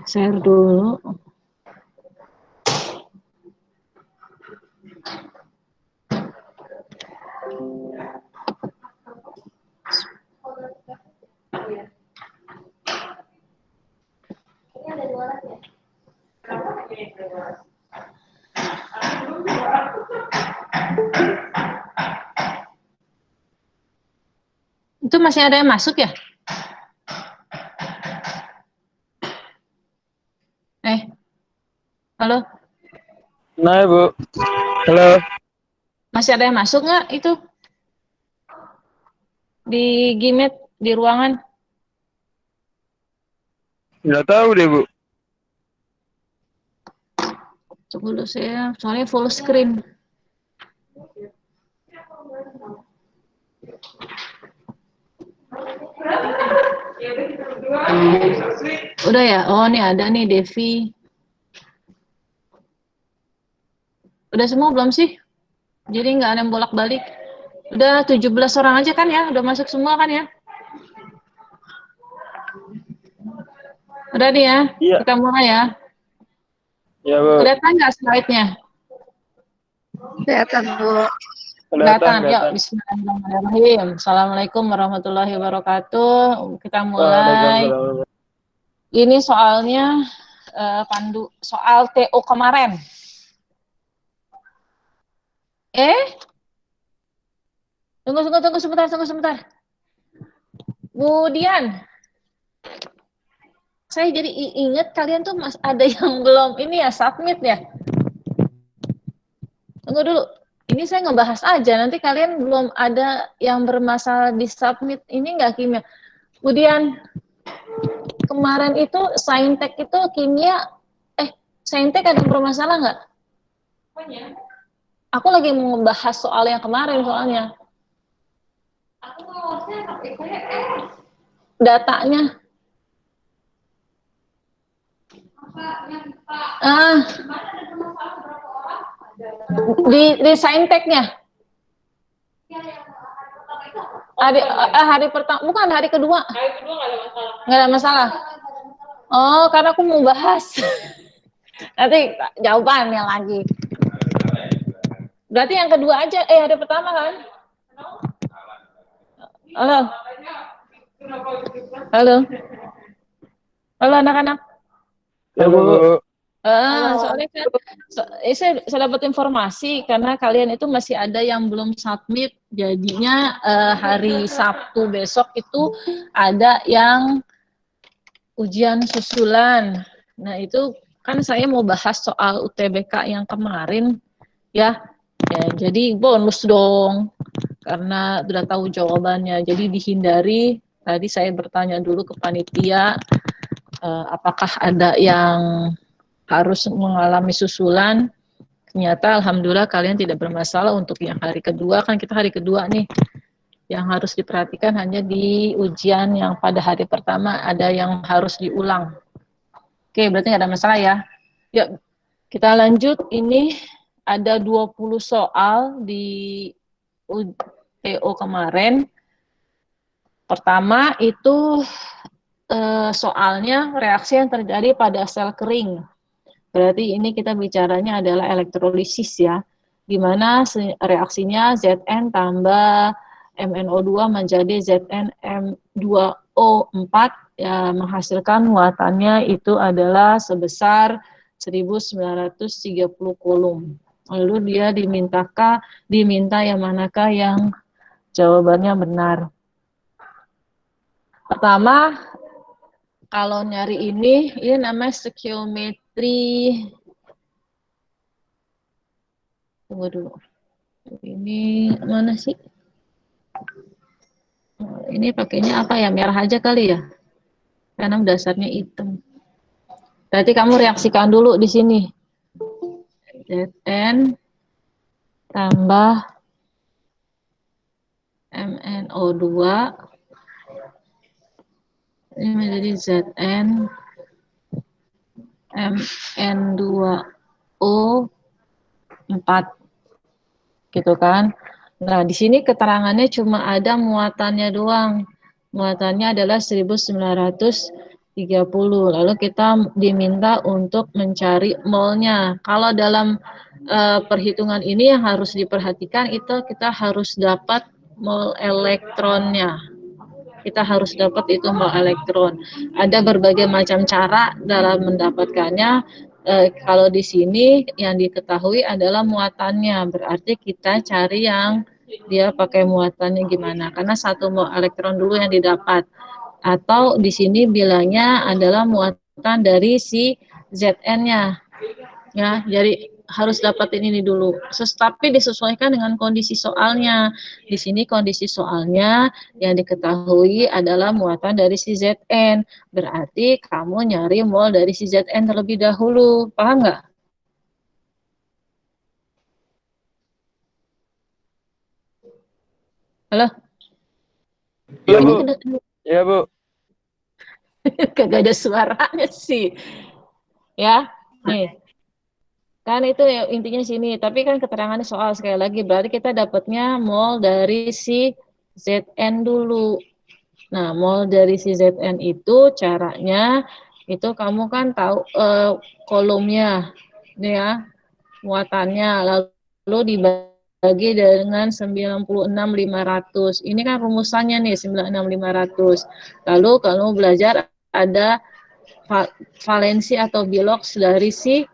Share dulu. Itu masih ada yang masuk ya? Halo? Nah, Bu. Halo. Masih ada yang masuk nggak itu? Di Gmeet, di ruangan? Nggak tahu deh, Bu. Coba dulu saya, soalnya full screen. Udah ya? Oh, nih ada nih Devi. Udah semua belum sih? Jadi nggak ada yang bolak-balik. Udah 17 orang aja kan ya? Udah masuk semua kan ya? Udah nih ya? Iya. Kita mulai ya. Iya, Bu. Kelihatan nggak slide-nya? Kelihatan, Bu. Kelihatan. Yuk, Kelihatan. bismillahirrahmanirrahim. Assalamualaikum warahmatullahi wabarakatuh. Kita mulai. Waalaikumsalam. Ini soalnya Pandu, soal TO kemarin. Tunggu sebentar. Bu Dian, saya jadi inget kalian tuh ada yang belum ini ya, submit ya. Tunggu dulu, ini saya ngebahas aja, nanti kalian belum ada yang bermasalah di submit ini nggak kimia. Bu Dian, kemarin itu saintek itu kimia, saintek ada yang bermasalah nggak? Aku lagi mau ngebahas soal yang kemarin soalnya. Datanya. Di sainteknya. Hari pertama, bukan hari kedua. Hari kedua nggak ada masalah. Oh, karena aku mau bahas. Nanti jawabannya lagi. Berarti yang kedua aja, hari pertama kan? Halo. Halo anak-anak. Ya, Bu. Soalnya kan saya dapat informasi karena kalian itu masih ada yang belum submit, jadinya hari Sabtu besok itu ada yang ujian susulan. Nah itu kan saya mau bahas soal UTBK yang kemarin ya jadi bonus dong karena sudah tahu jawabannya, jadi dihindari. Tadi saya bertanya dulu ke panitia apakah ada yang harus mengalami susulan. Ternyata alhamdulillah kalian tidak bermasalah. Untuk yang hari kedua, kan kita hari kedua nih, yang harus diperhatikan hanya di ujian yang pada hari pertama ada yang harus diulang. Oke, berarti nggak ada masalah ya. Yuk kita lanjut. Ini ada 20 soal di TO kemarin. Pertama itu soalnya reaksi yang terjadi pada sel kering. Berarti ini kita bicaranya adalah elektrolisis ya, di mana reaksinya Zn tambah MnO2 menjadi ZnM2O4 ya, menghasilkan muatannya itu adalah sebesar 1930 kulum. Lalu dia diminta yang manakah yang jawabannya benar. Pertama, kalau nyari ini namanya stoichiometry. Tunggu dulu. Ini mana sih? Ini pakainya apa ya? Merah aja kali ya? Karena dasarnya hitam. Berarti kamu reaksikan dulu di sini. Zn tambah MnO2 ini menjadi Zn Mn2O4 gitu kan. Nah, di sini keterangannya cuma ada muatannya doang. Muatannya adalah 1930 30. Lalu kita diminta untuk mencari molnya. Kalau dalam perhitungan ini yang harus diperhatikan itu kita harus dapat mol elektronnya. Kita harus dapat itu mol elektron. Ada berbagai macam cara dalam mendapatkannya. Kalau di sini yang diketahui adalah muatannya. Berarti kita cari yang dia pakai muatannya gimana. Karena satu mol elektron dulu yang didapat. Atau di sini bilangnya adalah muatan dari si Zn-nya. Ya, jadi harus dapatin ini dulu. Tapi disesuaikan dengan kondisi soalnya. Di sini kondisi soalnya yang diketahui adalah muatan dari si Zn. Berarti kamu nyari mol dari si Zn terlebih dahulu. Paham nggak? Halo? Iya, Bu. Ini Iya, Bu. kagak ada suaranya sih. Ya, nih. Kan itu ya intinya sini, tapi kan keterangannya soal sekali lagi berarti kita dapatnya mol dari si Zn dulu. Nah, mol dari si Zn itu caranya itu kamu kan tahu kolomnya nih ya, muatannya lalu dibagi dengan 96.500. Ini kan rumusannya nih 96.500. Lalu kalau belajar ada valensi atau biloks dari si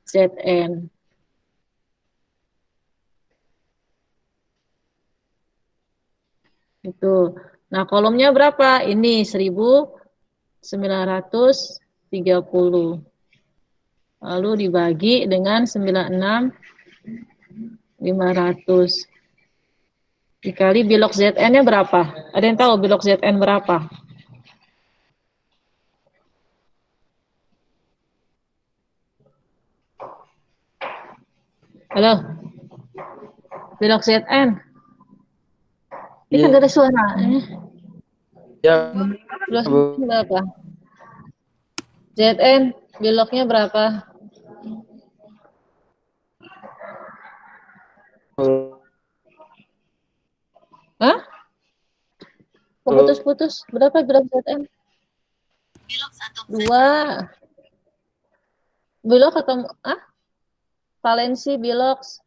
Zn. Itu. Nah, kolomnya berapa? Ini 1930. Lalu dibagi dengan 96.500. Dikali bilok ZN-nya berapa? Ada yang tahu bilok ZN berapa? Halo? Bilok ZN. Ini kan ada suara. Ya, Bilok Bu. ZN berapa? ZN biloknya berapa? Hah? Putus-putus. Berapa bilok ZN? Bilok 1. 2. Bilok atau valensi biloks.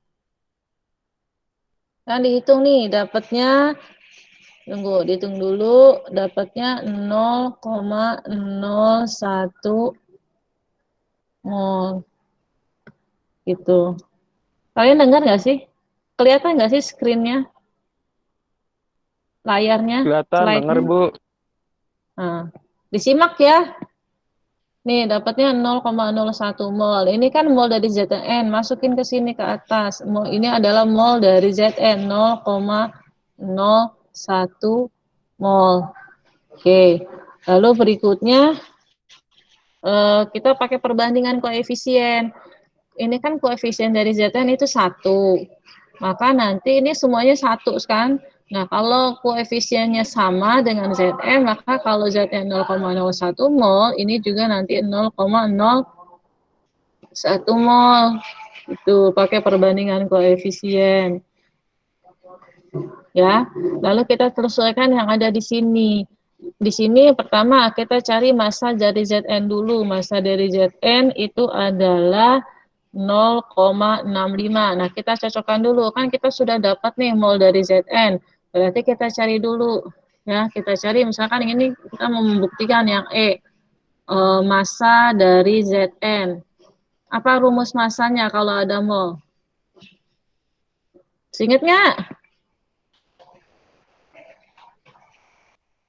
Kan dihitung nih, dapatnya, tunggu, dihitung dulu, dapatnya 0,01 mol. Gitu. Kalian dengar nggak sih? Kelihatan nggak sih screen-nya? Layarnya? Kelihatan, dengar, Slide-nya? Bu. Nah, disimak ya. Nih, dapatnya 0,01 mol. Ini kan mol dari Zn. Masukin ke sini ke atas. Ini adalah mol dari Zn. 0,01 mol. Oke. Lalu berikutnya kita pakai perbandingan koefisien. Ini kan koefisien dari Zn itu 1. Maka nanti ini semuanya 1 kan? Nah, kalau koefisiennya sama dengan Zn, maka kalau Zn 0,01 mol, ini juga nanti 0,01 mol. Itu pakai perbandingan koefisien. Ya. Lalu kita sesuaikan yang ada di sini. Di sini pertama kita cari massa dari Zn dulu. Massa dari Zn itu adalah 0,65. Nah, kita cocokkan dulu. Kan kita sudah dapat nih mol dari Zn. Berarti kita cari dulu. Ya, kita cari misalkan ini kita mau membuktikan yang massa dari Zn. Apa rumus massanya kalau ada mol? Ingat nggak?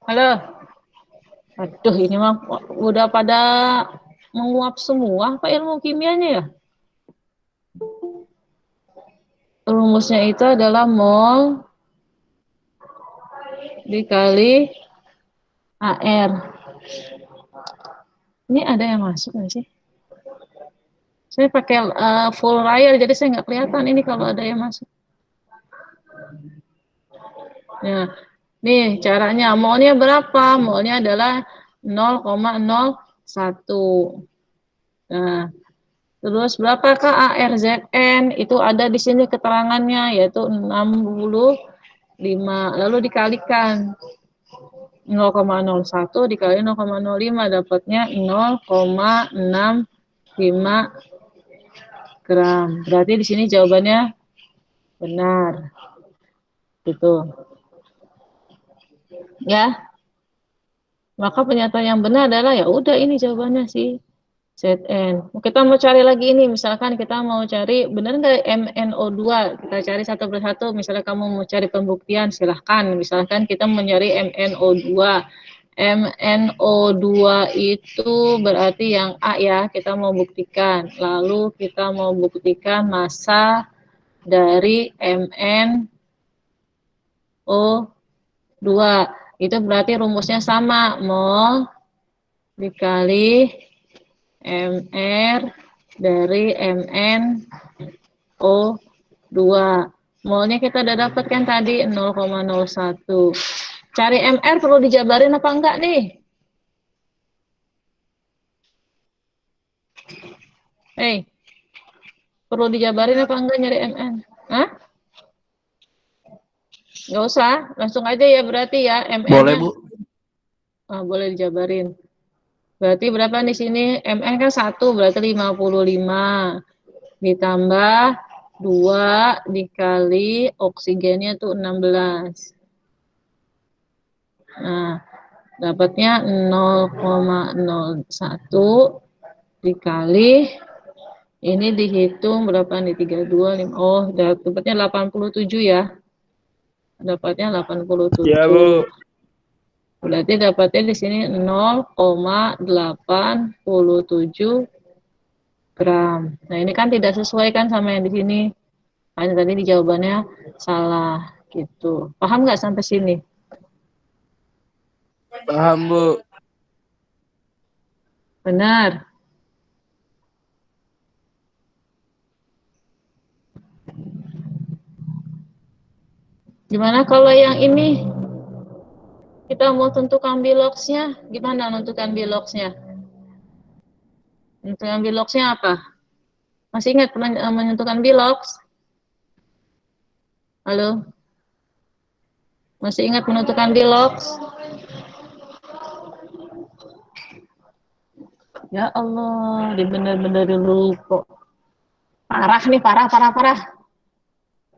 Halo? Aduh, ini mah udah pada menguap semua apa ilmu kimianya ya? Rumusnya itu adalah mol dikali AR. Ini ada yang masuk nggak sih? Saya pakai full layar, jadi saya nggak kelihatan ini kalau ada yang masuk. Ya, nih caranya. Molnya berapa? Molnya adalah 0,01. Nah, terus berapakah ARZN? Itu ada di sini keterangannya, yaitu 65. Lalu dikalikan. 0,01 dikali 0,05 dapatnya 0,65 gram. Berarti di sini jawabannya benar. Gitu. Ya. Maka pernyataan yang benar adalah ya udah ini jawabannya sih. ZN. Kita mau cari lagi ini, misalkan kita mau cari benar nggak MnO2, kita cari satu persatu. Misalnya kamu mau cari pembuktian, silahkan. Misalkan kita mau nyari MnO2. MnO2 itu berarti yang A ya, kita mau buktikan. Lalu kita mau buktikan massa dari MnO2. Itu berarti rumusnya sama, mol dikali MR dari MnO2. Molnya kita udah dapatkan tadi 0,01. Cari MR perlu dijabarin apa enggak nih? Hei, perlu dijabarin apa enggak nyari MN? Hah? Nggak usah, langsung aja ya berarti ya MN-nya. Boleh, Bu. Boleh dijabarin. Berarti berapa di sini? MN kan 1, berarti 55. Ditambah 2 dikali oksigennya tuh 16. Nah, dapatnya 0,01 dikali ini dihitung berapa nih? 32, 5. Oh, dapatnya 87 ya. Dapatnya 87. Ya, Bu. Berarti dapatnya di sini 0,87 gram. Nah, ini kan tidak sesuai kan sama yang di sini. Hanya tadi di jawabannya salah gitu. Paham nggak sampai sini? Paham, Bu. Benar. Gimana kalau yang ini? Kita mau tentukan biloxnya, gimana menentukan biloxnya? Menentukan biloxnya apa? Masih ingat menentukan bilox? Halo? Masih ingat menentukan bilox? Ya Allah, benar-benar lupa. Parah nih, parah.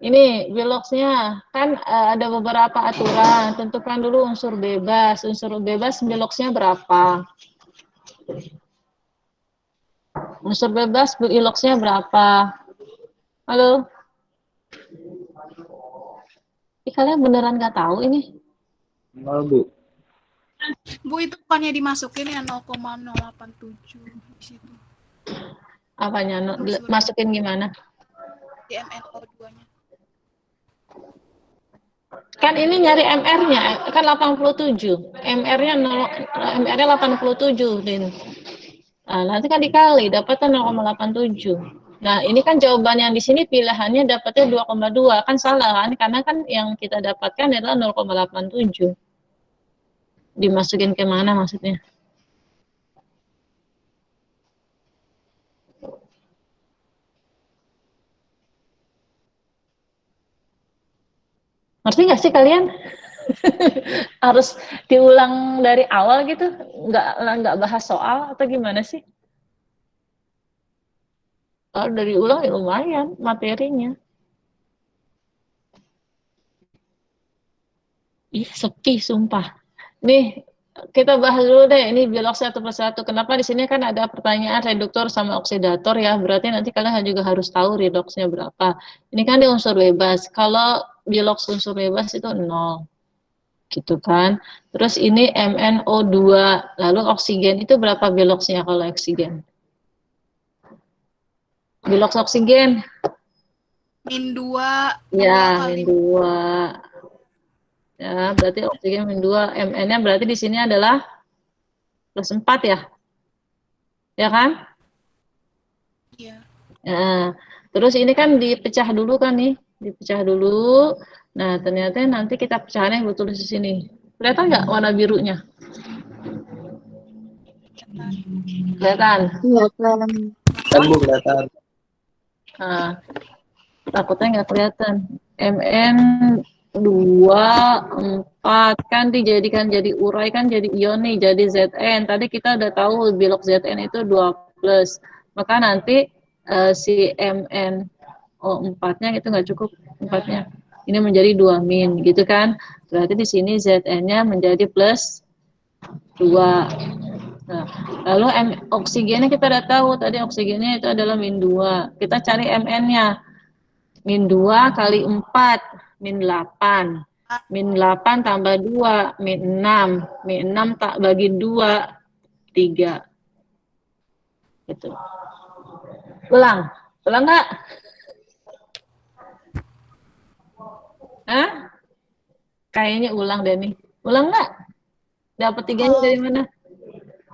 Ini biloxnya kan ada beberapa aturan. Tentukan dulu unsur bebas. Unsur bebas biloxnya berapa? Unsur bebas biloxnya berapa? Halo? Kalian beneran nggak tahu ini? Nol, Bu. Bu, itu bukannya dimasukin ya 0,087 di situ. Apanya? Masukin gimana? Di MnO2-nya. Kan ini nyari MR-nya, kan 87. MR-nya 87, Din. Nah, nanti kan dikali, dapatnya 0,87. Nah, ini kan jawaban yang di sini pilihannya dapatnya 2,2. Kan salah kan? Karena kan yang kita dapatkan adalah 0,87. Dimasukin ke mana maksudnya? Ngerti nggak sih kalian? Harus diulang dari awal gitu? Nggak bahas soal atau gimana sih? Kalau dari ulang ya lumayan materinya. Ih, sepi sumpah. Nih, kita bahas dulu deh ini biolog satu persatu. Kenapa di sini kan ada pertanyaan reduktor sama oksidator ya? Berarti nanti kalian juga harus tahu redoksnya berapa. Ini kan di unsur bebas. Kalau biolog unsur bebas itu 0. Gitu kan. Terus ini MnO2. Lalu oksigen itu berapa biologsnya kalau oksigen? Bilogs oksigen. -2. Ya, -2. Ya, berarti oksigen -2. Mn-nya berarti di sini adalah +4 ya? Ya kan? Iya. Nah, terus ini kan dipecah dulu kan nih, dipecah dulu. Nah, ternyata nanti kita pecahannya gue tulis di sini. Kelihatan nggak warna birunya? Kelihatan? Kelihatan. Kan, Bu, kelihatan. Nah, takutnya nggak kelihatan. Mn 2, 4 kan dijadikan jadi urai kan jadi ion nih, jadi Zn. Tadi kita udah tahu bilog Zn itu 2 plus. Maka nanti si MnO4-nya itu nggak cukup 4-nya. Ini menjadi 2 min gitu kan. Berarti di sini Zn-nya menjadi plus 2. Nah, lalu oksigennya kita udah tahu tadi oksigennya itu adalah min 2. Kita cari Mn-nya. Min 2 kali 4, min 8. Min 8 tambah 2, min 6. Min 6 tak bagi 2, 3. Gitu. Ulang. Ulang nggak? Hah? Kayaknya ulang deh nih. Ulang nggak? Dapat 3-nya dari mana?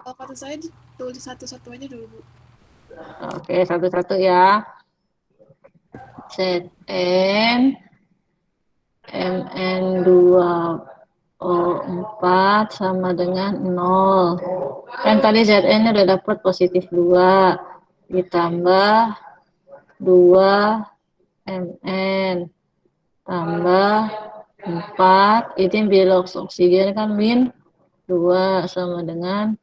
Kalau kata saya ditulis satu-satu aja dulu, Bu. Oke, satu-satu ya. Zn Mn2O4 sama dengan 0. Kan tadi Zn-nya udah dapat positif 2. Ditambah 2 Mn. Tambah 4. Itu bilog oksigen kan min 2 sama dengan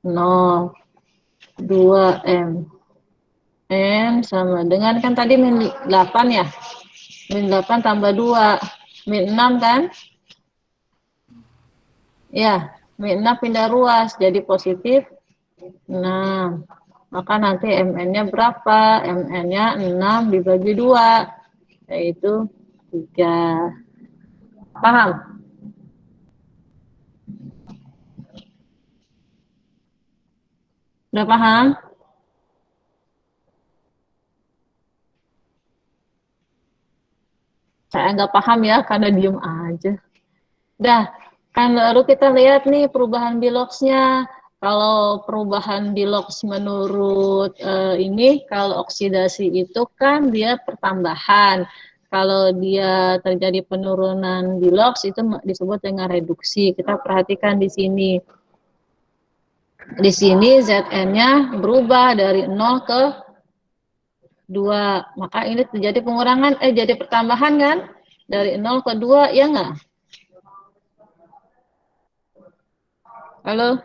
0. 2 Mn sama dengan kan tadi min 8 ya. Min 8 tambah 2. Min 6 kan? Ya, min 6 pindah ruas jadi positif 6. Maka nanti Mn-nya berapa? Mn-nya 6 dibagi 2, yaitu 3. Paham? Udah paham? Saya nggak paham ya, karena diem aja. Dah, kan baru kita lihat nih perubahan biloxnya. Kalau perubahan bilox menurut ini, kalau oksidasi itu kan dia pertambahan. Kalau dia terjadi penurunan bilox itu disebut dengan reduksi. Kita perhatikan di sini. Di sini Zn-nya berubah dari 0 ke 2. Maka ini terjadi pengurangan, jadi pertambahan kan? Dari 0 ke 2, ya nggak? Halo?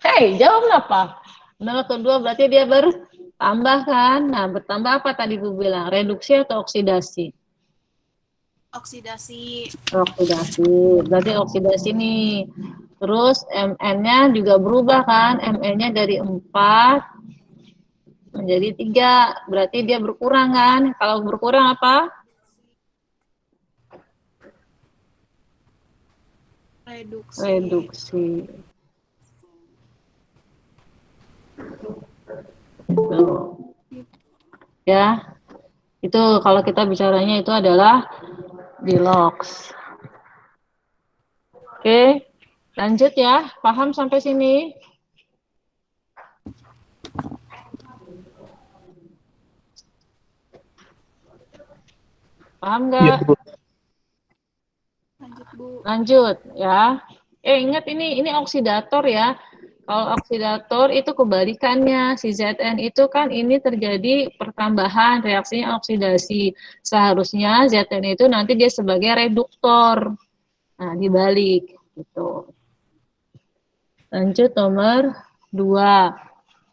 Hei, jawab apa? 0 ke 2 berarti dia baru tambah kan? Nah, bertambah apa tadi Bu bilang? Reduksi atau oksidasi? Oksidasi. Oksidasi. Berarti oksidasi nih. Terus Mn-nya juga berubah kan? Mn-nya dari 4 menjadi 3. Berarti dia berkurang kan? Kalau berkurang apa? Reduksi. Reduksi. Tuh. Ya. Itu kalau kita bicaranya itu adalah bilox. Oke, lanjut ya. Paham sampai sini? Paham nggak? Iya, Bu. Lanjut, Bu. Lanjut ya. Ingat ini oksidator ya. Kalau oksidator itu kebalikannya. Si Zn itu kan ini terjadi pertambahan, reaksinya oksidasi. Seharusnya Zn itu nanti dia sebagai reduktor. Nah, dibalik gitu. Lanjut nomor 2.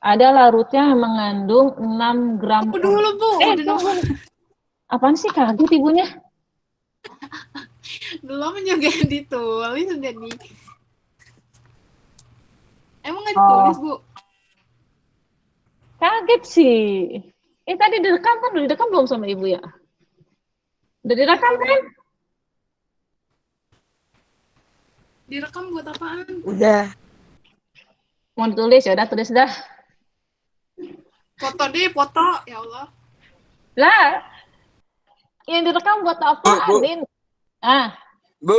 Ada larutnya yang mengandung 6 gram. Tunggu dulu, Bu. Udah Tunggu. Apaan sih, kaget ibunya? belum juga ditulis, sudah di. Emang nggak ditulis, Bu? Kaget sih. Tadi direkam kan? Udah direkam belum sama ibu ya? Udah direkam kan? Direkam buat apaan? Udah. Mau ditulis ya udah tulis dah. Foto deh, foto. Ya Allah. Lah, yang direkam buat apaan, Bu. Din? Ah, Bu,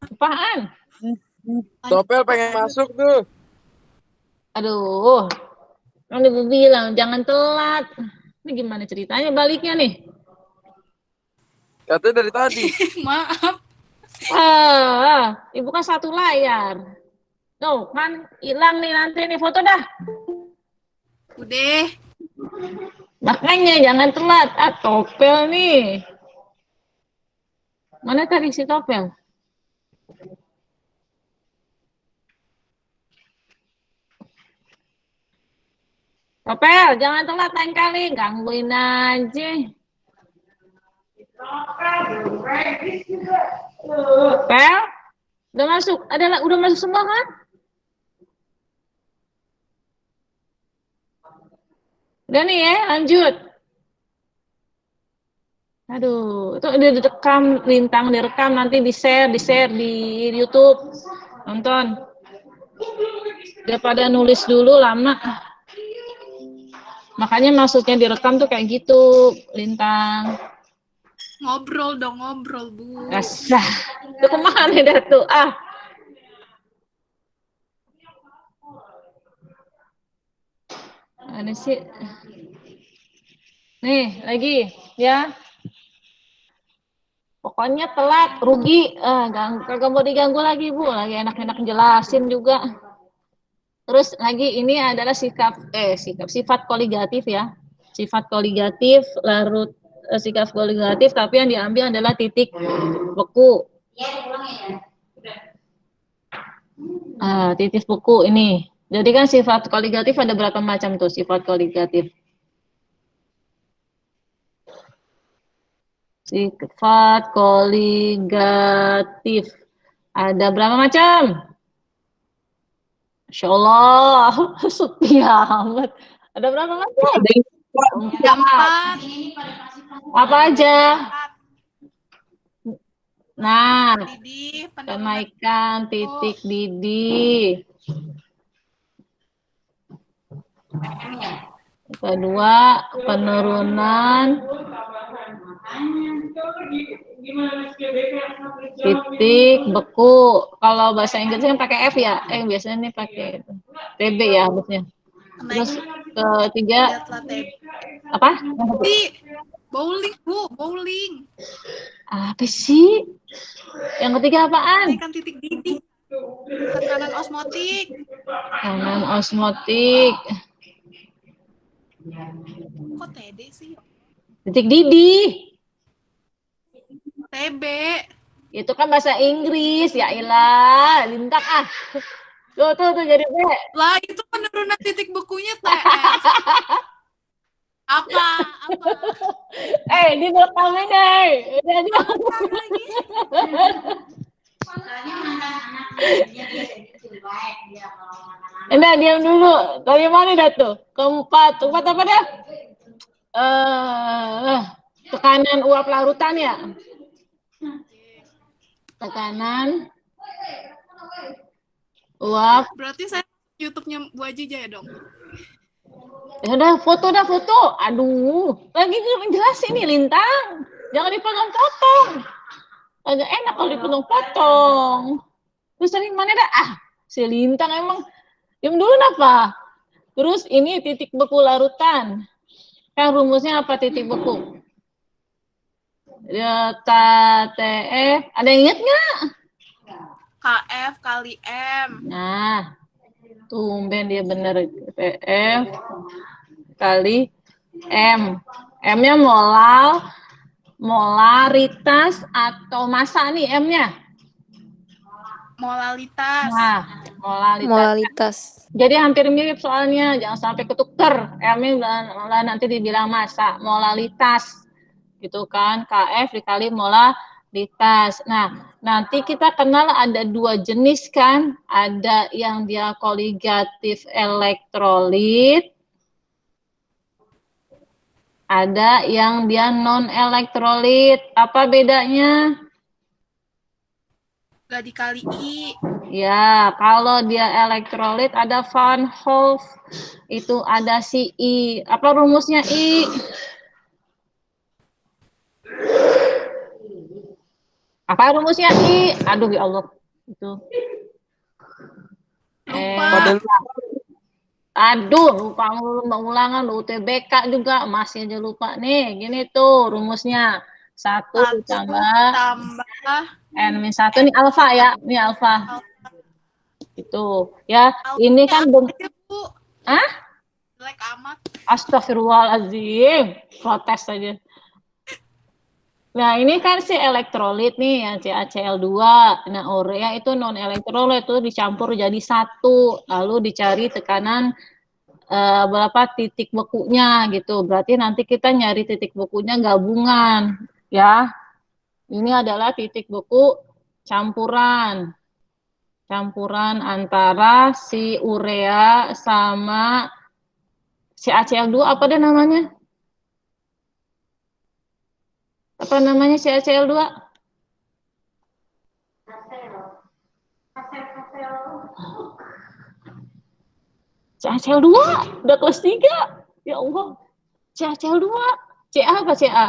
apaan? Topel pengen masuk tuh. Aduh, kan ibu bilang jangan telat. Ini gimana ceritanya baliknya nih? Katanya dari tadi. Maaf. Ibu kan satu layar. Tuh, kan hilang nih nanti nih foto dah. Udah. Makanya jangan telat. Topel nih. Mana tadi si Topel? Topel, jangan telat lain kali. Gangguin aja. Topel, udah masuk. Udah masuk semua kan? Udah nih ya, lanjut. Aduh, itu direkam, Lintang direkam, nanti di-share di YouTube. Nonton. Daripada nulis dulu lama. Makanya maksudnya direkam tuh kayak gitu, Lintang. Ngobrol dong, ngobrol, Bu. Asah. Itu kemana dah tuh? Ada sih. Nih, lagi ya. Pokoknya telat, rugi. Kagak mau diganggu lagi, Bu. Lagi enak-enak jelasin juga. Terus lagi ini adalah sifat koligatif ya. Sifat koligatif larut sikap koligatif, tapi yang diambil adalah titik beku. Titik beku ini. Jadi kan sifat koligatif ada berapa macam tuh sifat koligatif? Sifat koligatif. Ada berapa macam? Masya Allah, setia amat. Ada berapa macam? Ada 4. Apa aja? Nah, Didih, kenaikan titik didih. Kedua, penurunan titik beku. Kalau bahasa Inggrisnya pakai F ya? Biasanya nih pakai TB ya harusnya. Terus ketiga apa? Bowling, Bu, bowling. Apa sih? Yang ketiga apaan? Kenaikan titik didih. Tekanan osmotik. Tekanan osmotik. Kok TD sih? Titik didih. TB. Itu kan bahasa Inggris, ya ilah, Lintang Tuh jadi B. Lah itu penurunan titik bekunya TF. Apa? Di belakangnya deh. Udah diam dulu. Dari mana dah tuh? Keempat apa dah? Tekanan uap larutan ya. Tekanan uap. Berarti saya YouTube-nya Bu Aji ya dong. Ya udah foto. Aduh, lagi jelasin nih Lintang. Jangan dipotong-potong. Agak enak kalau dipotong-potong. Terus dari mana dah? Si Lintang emang. Diam dulu apa? Terus ini titik beku larutan. Kan rumusnya apa titik beku? Delta TF. Ada yang ingat nggak? KF kali M. Nah, tumben dia bener. TF kali M. M-nya molaritas atau massa nih M-nya? Molalitas. Nah, molalitas. Jadi hampir mirip soalnya, jangan sampai ketuker. M-nya nanti dibilang massa, molalitas. Gitu kan, KF dikali molalitas. Nah, nanti kita kenal ada 2 jenis kan. Ada yang dia koligatif elektrolit. Ada yang dia non elektrolit. Apa bedanya? Gak dikali I. Ya, kalau dia elektrolit ada Van Hoff, itu ada si I. Apa rumusnya I? Apa rumusnya I? Aduh ya Allah. Itu. Lupa ulangan lu UTBK juga masih aja lupa nih. Gini tuh rumusnya. 1 ditambah N-1 ini alfa ya. Ini alfa. Itu ya. Ini kan Jelek amat. Astagfirullahaladzim, protes saja. Nah, ini kan si elektrolit nih, yang CaCl2. Nah, urea itu non-elektrolit, itu dicampur jadi satu. Lalu dicari tekanan berapa titik bekunya gitu. Berarti nanti kita nyari titik bekunya gabungan. Ya, ini adalah titik beku campuran. Campuran antara si urea sama CaCl2, apa deh namanya? Apa namanya CaCl2? CaCl2, udah kelas 3. Ya Allah. CaCl2. Ca apa Ca?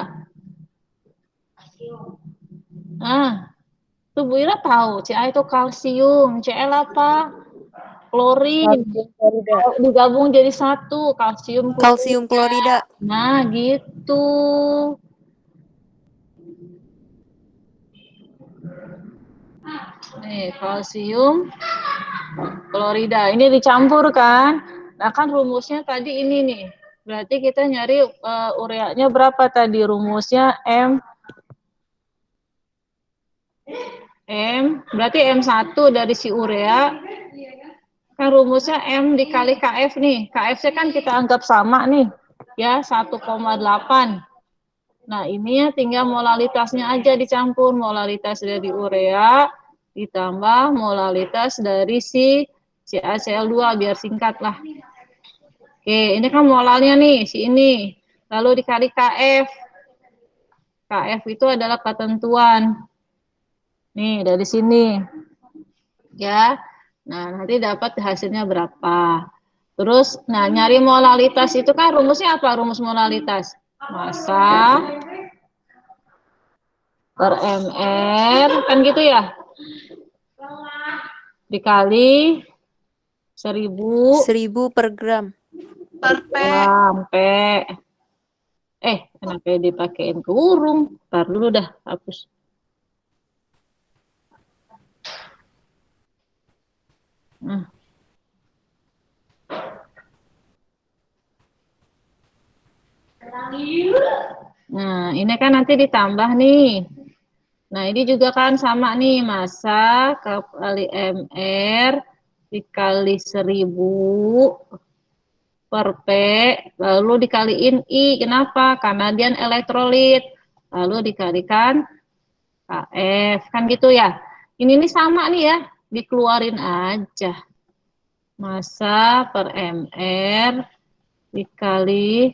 Ah, tuh Bu Ira tahu. Ca itu kalsium. Cl apa? Klorin. Digabung jadi satu. Kalsium. Kalsium klorida. Nah, gitu. Nih, kalsium klorida. Ini dicampur kan? Nah, kan rumusnya tadi ini nih. Berarti kita nyari ureanya berapa tadi? Rumusnya berarti M1 dari si urea. Kan rumusnya M dikali KF nih. KF-nya kan kita anggap sama nih. Ya, 1,8. Nah, ini ya tinggal molalitasnya aja dicampur. Molalitas dari urea ditambah molalitas dari si CaCl2, biar singkat lah. Oke, ini kan molalnya nih, si ini. Lalu dikali KF. KF itu adalah ketentuan. Nih, dari sini. Ya. Nah, nanti dapat hasilnya berapa. Terus, nah nyari molalitas itu kan rumusnya apa? Rumus molalitas. Massa per mr, kan gitu ya? Dikali 1000 per gram. Per P. sampai kenapa dipakein kurung? Ntar dulu dah, hapus. Nah, ini kan nanti ditambah nih. Nah, ini juga kan sama nih, massa kali mr dikali 1000 per P, lalu dikaliin I. Kenapa? Karena dia elektrolit. Lalu dikalikan KF. Kan gitu ya. Ini nih sama nih ya. Dikeluarin aja. Massa per mr dikali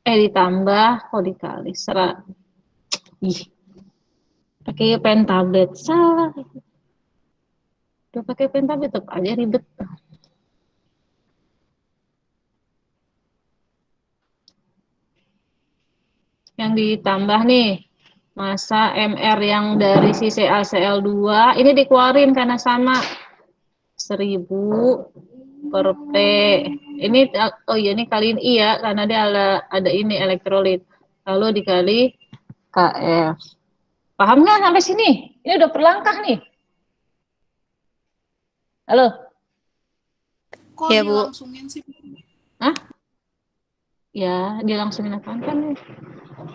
ditambah dikali serat. Pakai pen tablet salah. Udah pakai pen tablet tetap aja ribet. Yang ditambah nih massa mr yang dari si CaCl2 ini dikeluarin karena sama 1000 per P. Ini ini kaliin I ya, karena dia ada ini elektrolit. Lalu dikali KF. Paham nggak sampai sini? Ini udah perlangkah nih. Halo? Kok Ya, Bu. dilangsungin sih? Hah? Ya, dilangsungin apaan kan?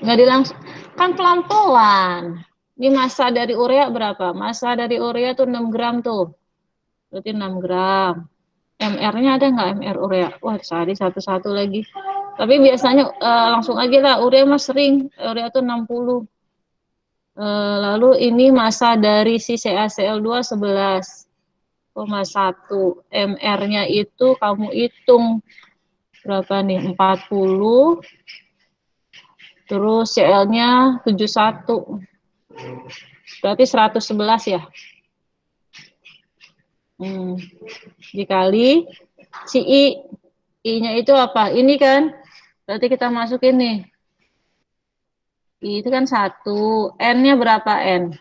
Nggak dilangsung. Kan pelan-pelan. Ini massa dari urea berapa? Massa dari urea tuh 6 gram tuh. Berarti 6 gram. MR-nya ada nggak MR urea? Wah, cari satu-satu lagi. Tapi biasanya langsung aja lah, urea mah sering. Urea tuh 60. Lalu ini massa dari si CaCl2 11,1. MR-nya itu kamu hitung berapa nih? 40. Terus Cl-nya 71. Berarti 111 ya. Dikali si I. I-nya itu apa? Ini kan. Berarti kita masukin nih. I itu kan 1. N-nya berapa N?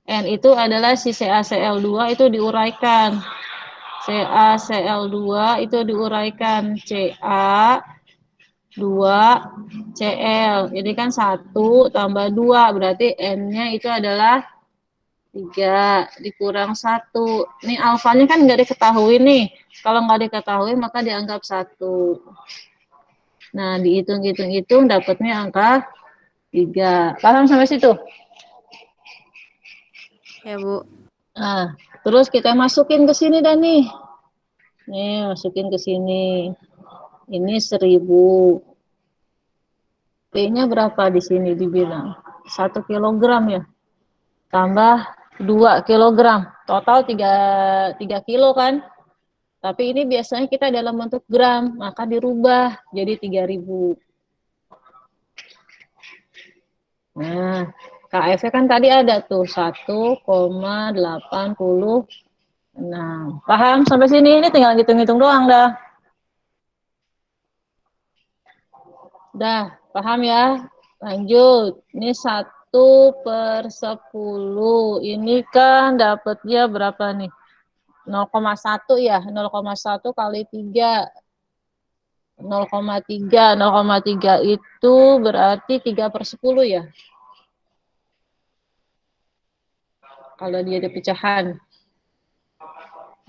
N itu adalah si CaCl2 itu diuraikan. CaCl2 itu diuraikan Ca2Cl. Ini kan 1 tambah 2. Berarti N-nya itu adalah 3 dikurang 1. Ini alfanya kan nggak diketahui nih. Kalau nggak diketahui maka dianggap 1. Nah, dihitung-hitung dapatnya angka 3. Paham sampai situ? Ya, Bu. Nah, terus kita masukin ke sini dah nih. Nih, masukin ke sini. Ini 1000. P-nya berapa di sini dibilang? 1 kilogram ya. Tambah 2 kilogram. Total 3 kilo kan? Tapi ini biasanya kita dalam bentuk gram, maka dirubah jadi 3000. Nah, KF-nya kan tadi ada tuh 1,86. Paham sampai sini? Ini tinggal hitung-hitung doang dah. Dah, paham ya? Lanjut. Ini 1/10. Ini kan dapatnya berapa nih? 0,1 ya. 0,1 kali 3. 0,3. 0,3 itu berarti 3/10 ya. Kalau dia ada pecahan.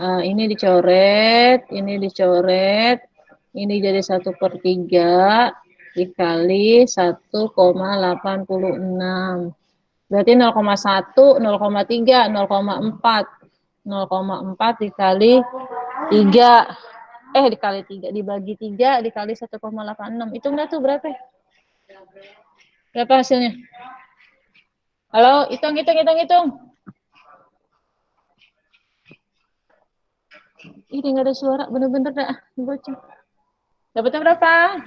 Nah, ini dicoret. Ini dicoret. Ini jadi 1/3 dikali 1,86. Berarti 0,1, 0,3, 0,4. 0,4 dikali 3. Dikali 3. Dibagi 3 dikali 1,86. Hitung dah tuh berapa? Berapa hasilnya? Halo, hitung. Ini nggak ada suara, bener-bener dah. Bocor. Dapatnya berapa?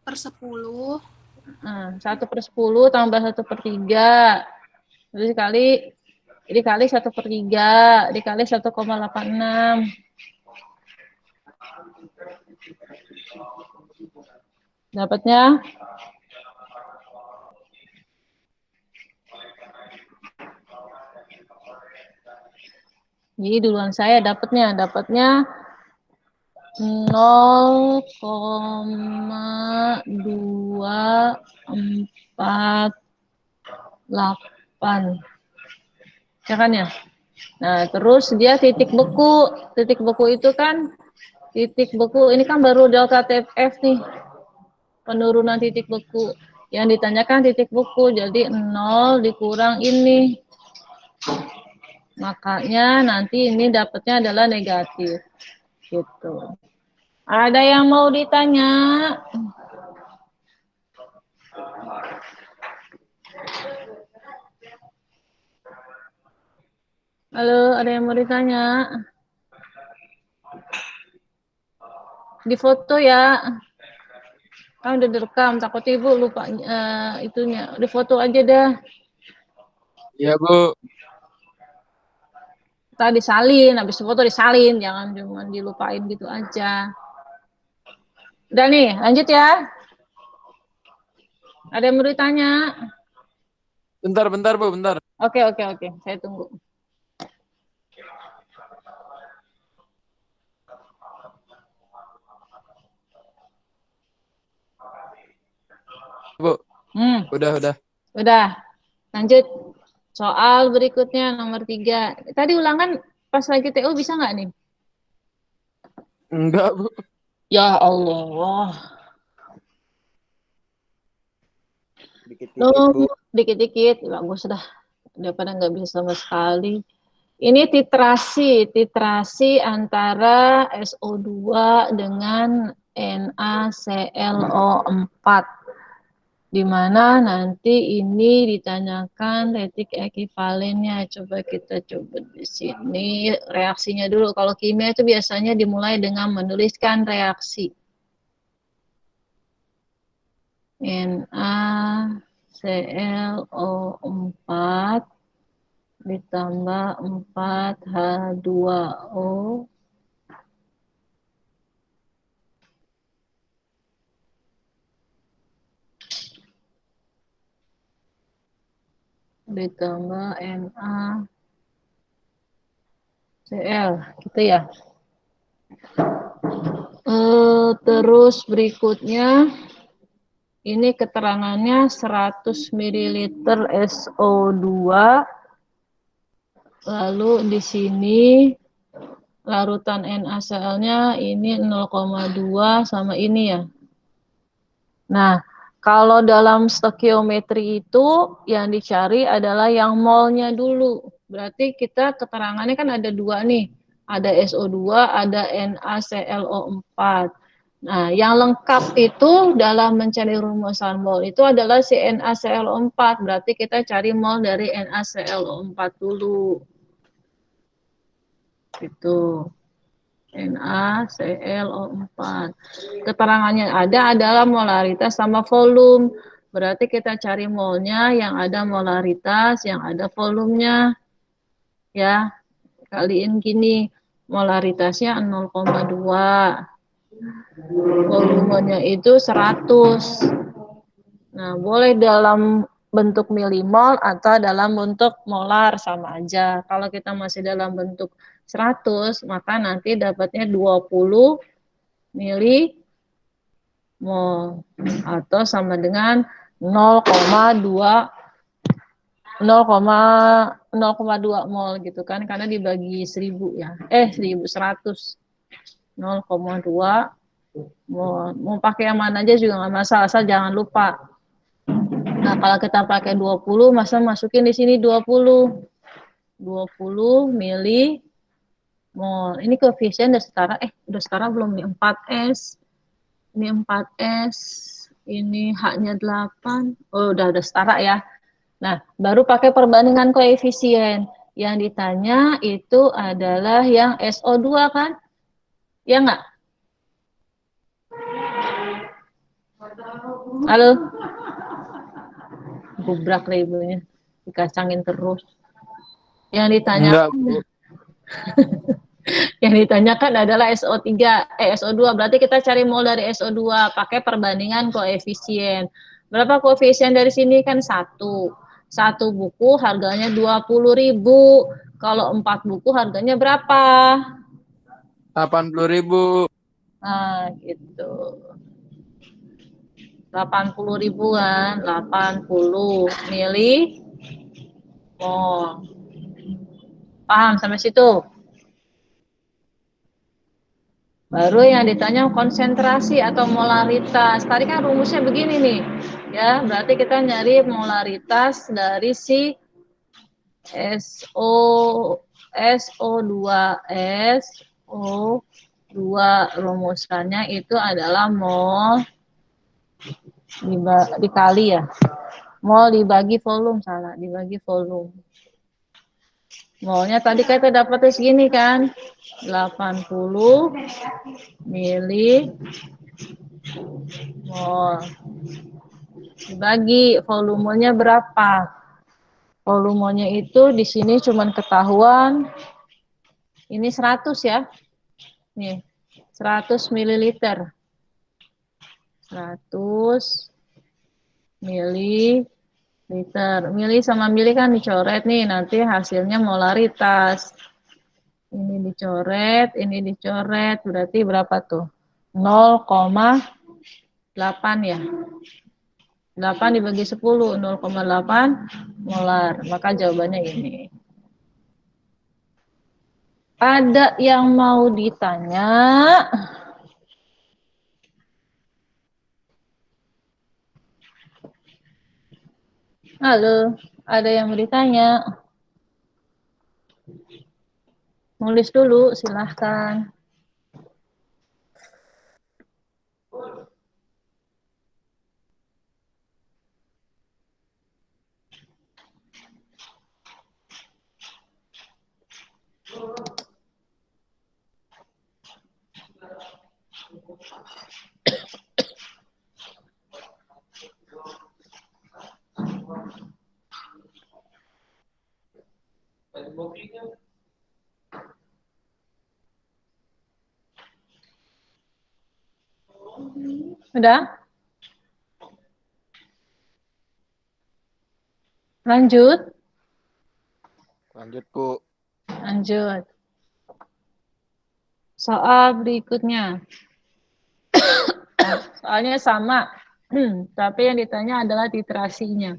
4/10. 1/10 tambah 1/3. Terus dikali 1/3 dikali 1,86. Dapatnya jadi duluan saya dapatnya 0,248. Ya kan ya? Nah, terus dia titik beku. Titik beku itu kan ini kan baru delta TF nih. Penurunan titik beku. Yang ditanyakan titik beku, jadi 0 dikurang ini. Makanya nanti ini dapatnya adalah negatif. Gitu. Ada yang mau ditanya? Halo, ada yang mau ditanya? Di foto ya. Kan udah direkam, takut ibu lupa itunya. Di foto aja dah. Iya, Bu. Tadi disalin, habis foto disalin, jangan cuma dilupain gitu aja. Udah nih, lanjut ya. Ada yang mau ditanya? Bentar, Bu, bentar. Oke. Saya tunggu. Bu. Udah. Udah. Lanjut. Soal berikutnya nomor 3. Tadi ulangan pas lagi TO bisa nggak nih? Enggak, Bu. Ya Allah. Dikit-dikit, Bu. Dikit-dikit. Bagus dah. Daripada nggak bisa sama sekali. Ini titrasi antara SO2 dengan NaClO4. Di mana nanti ini ditanyakan titik ekivalennya. Coba kita coba di sini reaksinya dulu. Kalau kimia itu biasanya dimulai dengan menuliskan reaksi. NaClO4 ditambah 4H2O ditambah NaCl gitu ya. Terus berikutnya ini keterangannya 100 ml SO2. Lalu di sini larutan NaCl-nya ini 0,2 sama ini ya. Nah, kalau dalam stokiometri itu yang dicari adalah yang molnya dulu. Berarti kita keterangannya kan ada dua nih. Ada SO2, ada NaClO4. Nah, yang lengkap itu dalam mencari rumusan mol itu adalah si NaClO4. Berarti kita cari mol dari NaClO4 dulu. Itu. NaClO4. Keterangannya ada adalah molaritas sama volume. Berarti kita cari molnya yang ada molaritas, yang ada volumenya. Ya, kaliin gini. Molaritasnya 0,2. Volumenya itu 100. Nah, boleh dalam bentuk milimol atau dalam bentuk molar sama aja. Kalau kita masih dalam bentuk 100, maka nanti dapatnya 20 milimol atau sama dengan 0,2 mol gitu kan, karena dibagi 1000 ya. 1100. 0,2 mol. Mau pakai yang mana aja juga nggak masalah, asal jangan lupa. Nah, kalau kita pakai 20, masa masukin di sini 20 milimol. Ini koefisien udah setara belum nih? 4S. Ini 4S. Ini H-nya 8. Oh, udah setara ya. Nah, baru pakai perbandingan koefisien. Yang ditanya itu adalah yang SO2 kan? Ya nggak? Halo? Gubrak lah ibunya. Dikacangin terus. Yang ditanya Enggak, Bu. yang ditanyakan adalah SO2. Berarti kita cari mol dari SO2 pakai perbandingan koefisien. Berapa koefisien dari sini kan 1. Satu buku harganya 20.000. Kalau 4 buku harganya berapa? 80.000. Nah, gitu. 80 ribuan, 80 mili mol. Paham sampai situ? Baru yang ditanya konsentrasi atau molaritas. Tadi kan rumusnya begini nih. Ya, berarti kita nyari molaritas dari si SO2. SO2 rumusannya itu adalah mol dikali ya. Mol dibagi volume, salah, dibagi volume. Molnya tadi kita dapatnya segini kan, 80 mili mol. Dibagi volumenya berapa? Volumenya itu di sini cuman ketahuan ini 100 ya. Nih, 100 mililiter. 100 mililiter. Mili sama mili kan dicoret nih, nanti hasilnya molaritas. Ini dicoret, berarti berapa tuh? 0,8 ya. 8 dibagi 10, 0,8 molar. Maka jawabannya ini. Ada yang mau ditanya? Halo, ada yang mau ditanya? Nulis dulu, silahkan. Udah? Lanjut? Lanjut, Bu. Lanjut. Soal berikutnya. Soalnya sama, tapi yang ditanya adalah titrasinya.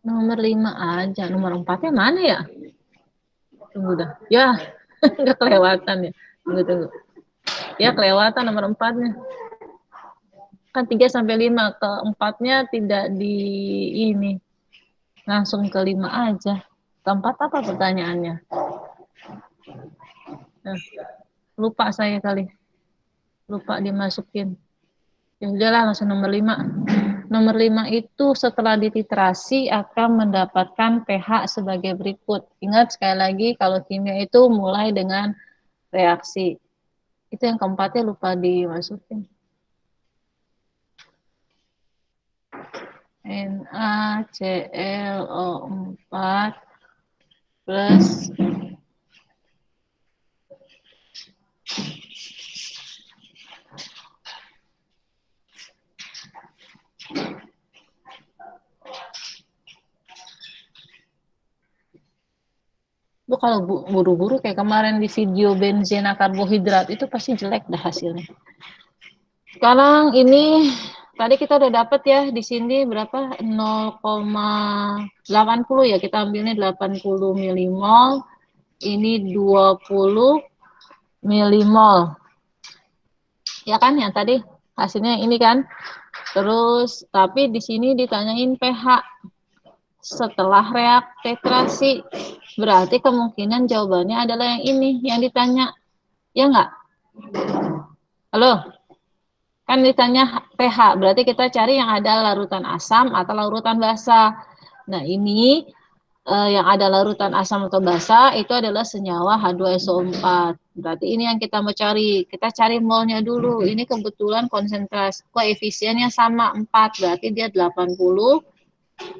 Nomor 5 aja. Nomor 4-nya mana ya? Tunggu dah. Ya, nggak kelewatan ya. Tunggu. Ya, kelewatan nomor 4-nya. Kan 3 sampai 5, keempatnya tidak di ini. Langsung ke 5 aja. Keempat apa pertanyaannya? Nah, lupa saya kali. Lupa dimasukin. Ya udahlah, langsung nomor 5. Nomor 5 itu setelah dititerasi akan mendapatkan pH sebagai berikut. Ingat sekali lagi kalau kimia itu mulai dengan reaksi. Itu yang keempatnya lupa dimasukin. NaClO4 plus Bu, kalau buru-buru kayak kemarin di video benzena karbohidrat itu pasti jelek dah hasilnya. Sekarang ini tadi kita udah dapat ya di sini berapa 0,80 ya, kita ambilnya 80 milimol, ini 20 milimol. Ya kan yang tadi hasilnya ini kan. Terus tapi di sini ditanyain pH setelah reaktivitas. Berarti kemungkinan jawabannya adalah yang ini yang ditanya. Ya enggak? Halo? Kan ditanya pH, berarti kita cari yang ada larutan asam atau larutan basa. Nah, ini yang ada larutan asam atau basa itu adalah senyawa H2SO4. Berarti ini yang kita mau cari. Kita cari molnya dulu. Ini kebetulan konsentrasi koefisiennya sama 4, berarti dia 80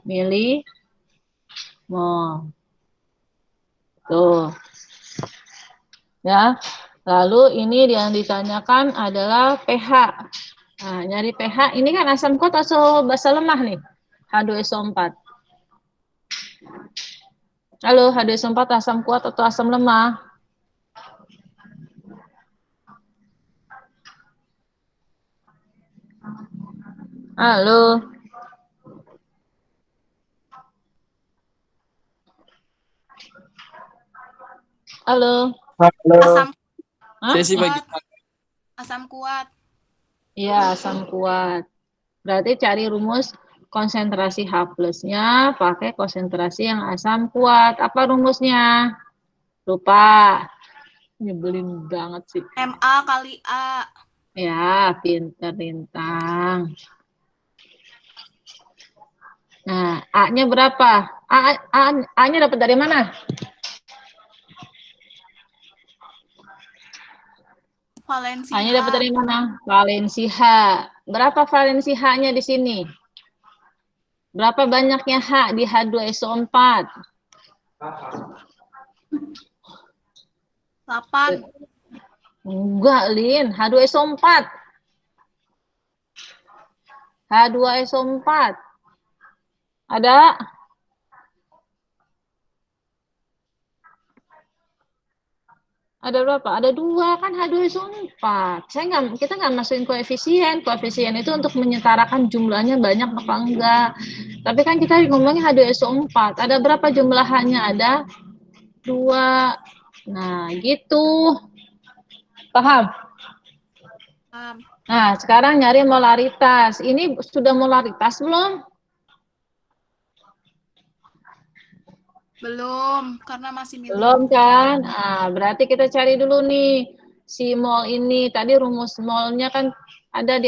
milimol. Tuh. Ya. Lalu ini yang ditanyakan adalah pH. Nah, nyari pH, ini kan asam kuat atau basa lemah nih? H2SO4. Halo, H2SO4 asam kuat atau asam lemah? Halo. Halo. Halo. Asam Sesi bagi. asam kuat. Iya, asam kuat. Berarti cari rumus konsentrasi H plusnya pakai konsentrasi yang asam kuat. Apa rumusnya? Lupa. Nyebelin banget sih. MA kali A. Ya, pinter Lintang. Nah, A-nya berapa? A-nya dapat dari mana? Valensi A-nya dapat dari mana? Valensi H. Berapa valensi H-nya di sini? Berapa banyaknya H di H2SO4? 8. Enggak, Lin. H2SO4. H2SO4. Ada? Ada berapa? Ada 2 kan H2SO4. Kita nggak masukin koefisien. Koefisien itu untuk menyetarakan jumlahnya banyak apa enggak. Tapi kan kita ngomongnya H2SO4. Ada berapa jumlah H-nya? Ada 2. Nah, gitu. Paham? Nah, sekarang nyari molaritas. Ini sudah molaritas belum? Belum, karena masih milimol. Belum kan? Nah, berarti kita cari dulu nih si mol ini. Tadi rumus molnya kan ada di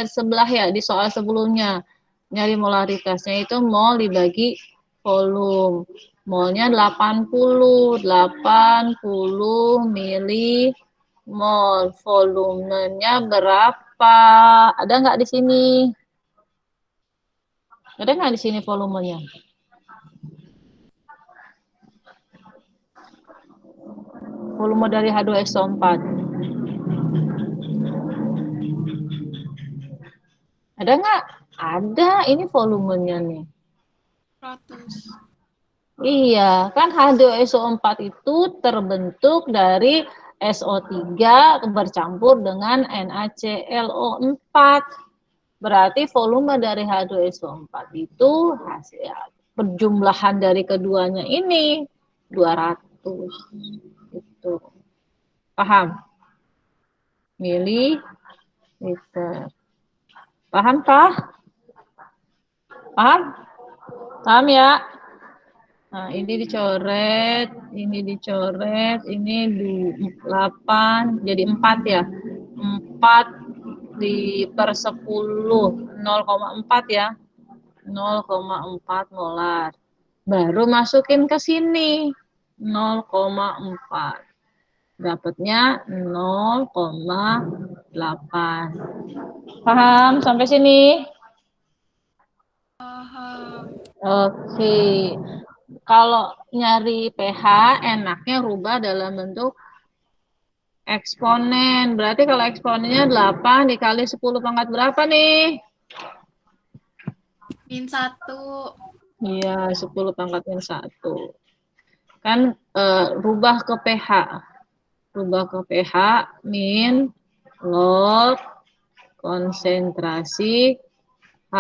sebelah ya, di soal sebelumnya. Nyari molaritasnya itu mol dibagi volume. Molnya 80 milimol. Volumenya berapa? Ada nggak di sini? Ada nggak di sini volumenya? Volume dari H2SO4. Ada nggak? Ada, ini volumenya nih. 100. Iya, kan H2SO4 itu terbentuk dari SO3 bercampur dengan NaClO4. Berarti volume dari H2SO4 itu hasil perjumlahan dari keduanya ini 200. Itu. Paham? Mililiter. Paham kah? Paham? Paham ya? Nah, ini dicoret, ini 8, jadi 4 ya. 4 per 10, 0,4 ya. 0,4 molar. Baru masukin ke sini 0,4. Dapatnya 0,8. Paham sampai sini? Paham. Oke. Kalau nyari pH enaknya rubah dalam bentuk eksponen. Berarti kalau eksponennya 8 dikali 10 pangkat berapa nih? -1. Iya, 10 pangkat -1. Kan rubah ke pH. Rubah ke pH min log konsentrasi H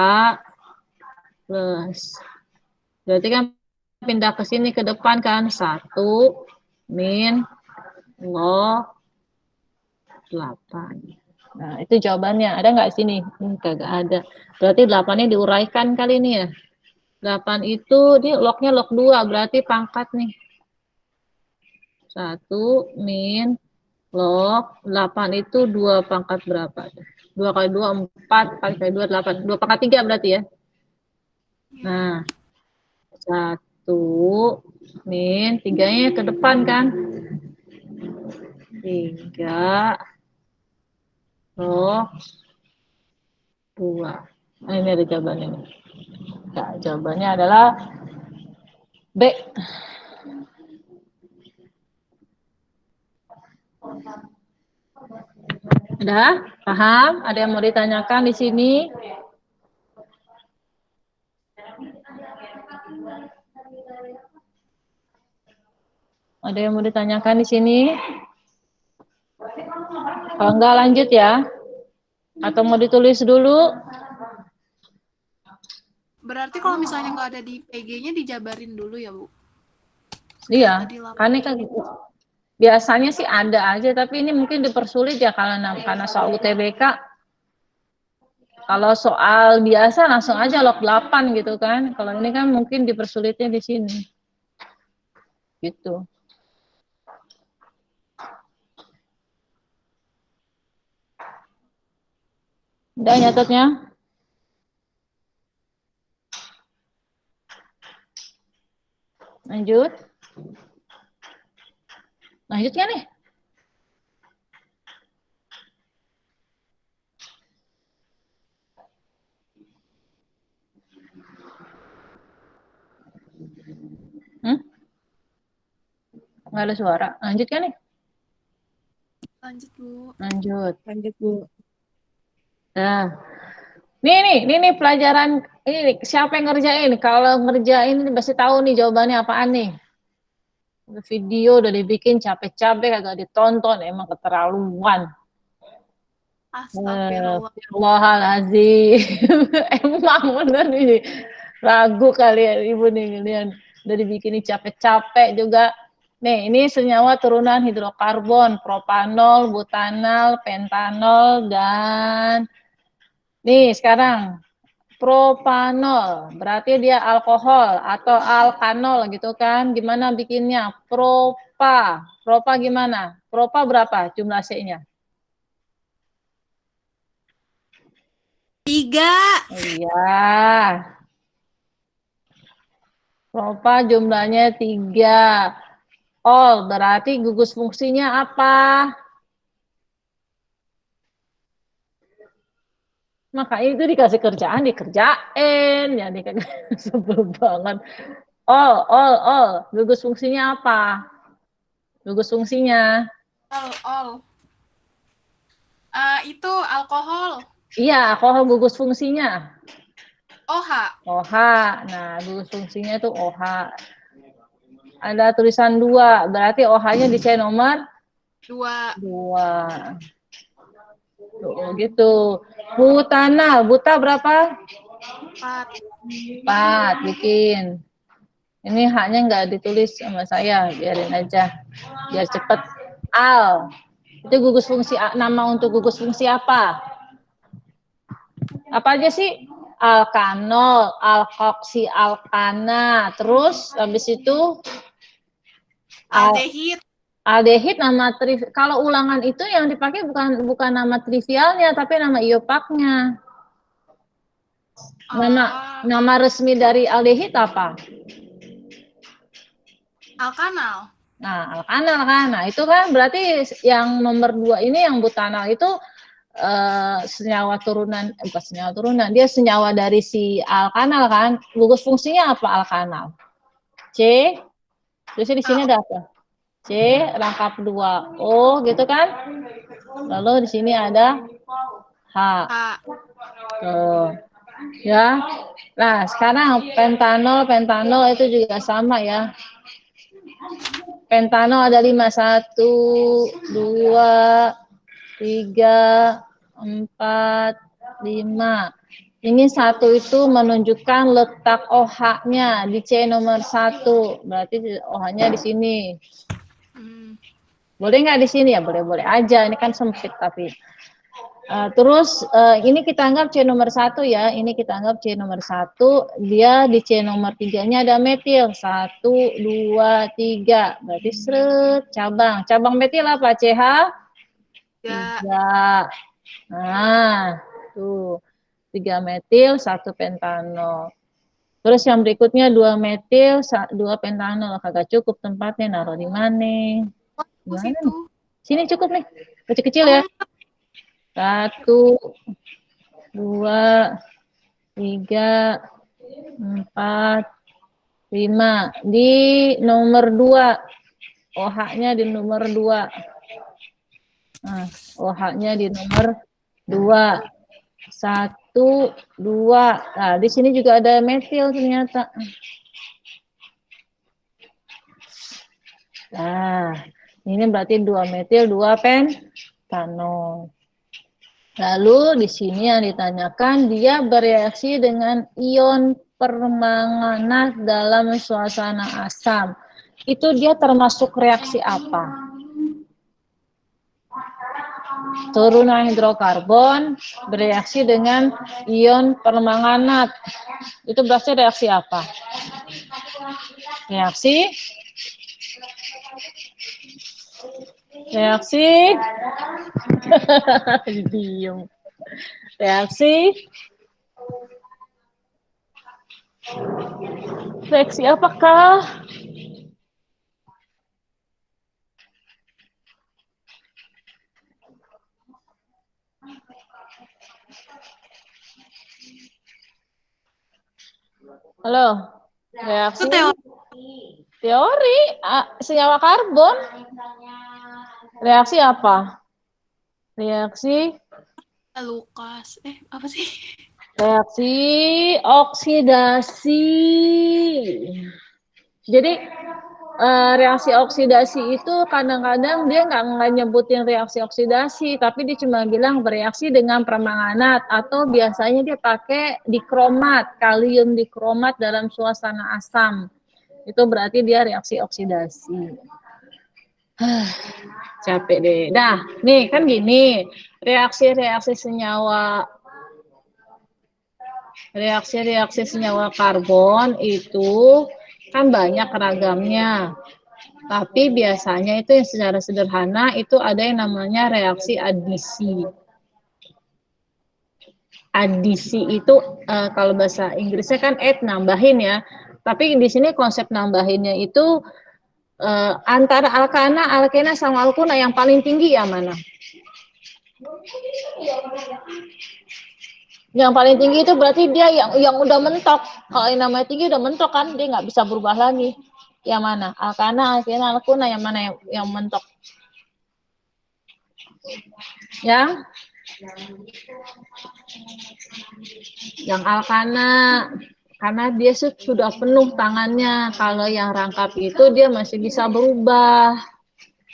plus. Berarti kan pindah ke sini ke depan kan 1 min log 8. Nah, itu jawabannya. Ada nggak sini? Kagak ada. Berarti 8-nya diuraikan kali ini ya. 8 itu di lognya log 2, berarti pangkat nih. 1 min log 8 itu 2 pangkat berapa? 2 kali 2, 4, kali 2, 8. 2 pangkat 3 berarti ya. Nah, 1 min 3-nya ke depan kan. 3 log 2. Nah, ini ada jawabannya nih. Nah, jawabannya adalah B. Udah? Paham? Ada yang mau ditanyakan di sini? Ada yang mau ditanyakan di sini? Kalau enggak lanjut ya. Atau mau ditulis dulu? Berarti kalau misalnya nggak ada di PG-nya dijabarin dulu ya, Bu? Iya, Tadi 8. karena kan biasanya sih ada aja, tapi ini mungkin dipersulit ya karena soal UTBK. Kalau soal biasa langsung aja log 8 gitu kan. Kalau ini kan mungkin dipersulitnya di sini. Gitu. Udah nyatetnya? Lanjut. Lanjut kan nih? Nggak ada suara. Lanjut kan nih? Lanjut, Bu. Lanjut. Lanjut, Bu. Nah, nih pelajaran ini siapa yang ngerjain? Kalau ngerjain pasti tahu nih jawabannya apaan nih. Video udah dibikin capek-capek kagak ditonton, emang keterlaluan. Astagfirullah. Astagfirullahaladzim. Emang bener nih. Ragu kali ya ibu nih kalian. Udah dibikin capek-capek juga. Nih, ini senyawa turunan hidrokarbon, propanol, butanol, pentanol, dan nih sekarang propanol. Berarti dia alkohol atau alkanol gitu kan. Gimana bikinnya? Propa. Propa gimana? Propa berapa jumlah C-nya? 3. Iya. Propa jumlahnya 3. Ol berarti gugus fungsinya apa? Maka itu dikasih kerjaan dikerjain. Jadi sebel banget. Ol. Gugus fungsinya apa? Gugus fungsinya. All. Itu alkohol. Iya, alkohol gugus fungsinya. OH. OH. Nah, gugus fungsinya itu OH. Ada tulisan 2. Berarti OH-nya di C nomor 2. 2. Tuh, gitu. Butanal. Buta berapa? 4. 4. Bikin. Ini haknya nggak ditulis sama saya, biarin aja, biar cepet. Al, itu gugus fungsi, nama untuk gugus fungsi apa? Apa aja sih? Alkanol, alkoksi, alkana, terus habis itu Aldehid. aldehid nama kalau ulangan itu yang dipakai bukan nama trivialnya, tapi nama iopaknya. Nama resmi dari aldehid apa? Alkanal. Nah, alkanal kan. Nah, itu kan berarti yang nomor 2 ini yang butanal itu senyawa turunan, bukan senyawa turunan, dia senyawa dari si alkanal kan. Gugus fungsinya apa alkanal? C. Terus di sini ada apa? C rangkap 2O gitu kan. Lalu di sini ada H. Tuh. Ya. Nah, sekarang pentanol itu juga sama ya. Pentanol ada 5, 1, 2, 3, 4, 5. Ini 1 itu menunjukkan letak OH-nya di C nomor 1. Berarti OH-nya di sini. Boleh nggak di sini ya? Boleh-boleh aja. Ini kan sempit tapi. Terus ini kita anggap C nomor 1 ya. Ini kita anggap C nomor 1. Dia di C nomor 3-nya ada metil. 1, 2, 3. Berarti seret cabang. Cabang metil apa? CH? 3. Nah, tuh. 3 metil, 1 pentanol. Terus yang berikutnya 2 metil, 2 pentanol. Kagak cukup tempatnya, naruh di mana? Mana nih? Sini cukup nih. Kecil-kecil ya. 1, 2, 3, 4, 5. Di nomor 2. OH-nya di nomor 2. Nah, OH-nya di nomor 2. 1, 2. Nah, di sini juga ada metil ternyata. Nah, ini berarti 2 metil, 2 pentanol. Lalu di sini yang ditanyakan, dia bereaksi dengan ion permanganat dalam suasana asam. Itu dia termasuk reaksi apa? Turunan hidrokarbon bereaksi dengan ion permanganat. Itu berarti reaksi apa? Reaksi diem. Reaksi apakah? Halo, reaksi teori senyawa karbon. Reaksi apa? Reaksi Lukas. Apa sih? Reaksi oksidasi. Jadi reaksi oksidasi itu kadang-kadang dia nggak nyebutin reaksi oksidasi, tapi dia cuma bilang bereaksi dengan permanganat, atau biasanya dia pakai dikromat, kalium dikromat dalam suasana asam. Itu berarti dia reaksi oksidasi. Capek deh. Nah, nih kan gini, reaksi-reaksi senyawa karbon itu kan banyak ragamnya. Tapi biasanya itu yang secara sederhana itu ada yang namanya reaksi adisi. Adisi itu kalau bahasa Inggrisnya kan nambahin ya. Tapi di sini konsep nambahinnya itu antara alkana, alkena sama alkuna yang paling tinggi yang mana? Yang paling tinggi itu berarti dia yang udah mentok. Kalau yang namanya tinggi udah mentok kan, dia nggak bisa berubah lagi. Yang mana? Alkana, alkena, alkuna, yang mana yang mentok? Yang alkana, karena dia sudah penuh tangannya. Kalau yang rangkap itu dia masih bisa berubah.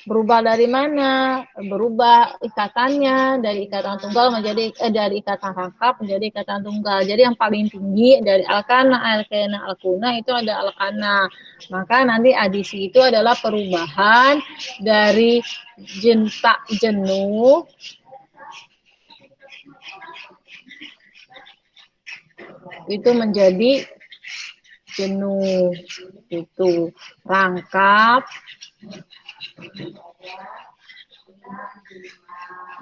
Berubah dari mana? Berubah ikatannya dari ikatan tunggal menjadi dari ikatan rangkap menjadi ikatan tunggal. Jadi yang paling tinggi dari alkana, alkena, alkuna itu ada alkana. Maka nanti adisi itu adalah perubahan dari jentak jenuh itu menjadi jenuh, itu rangkap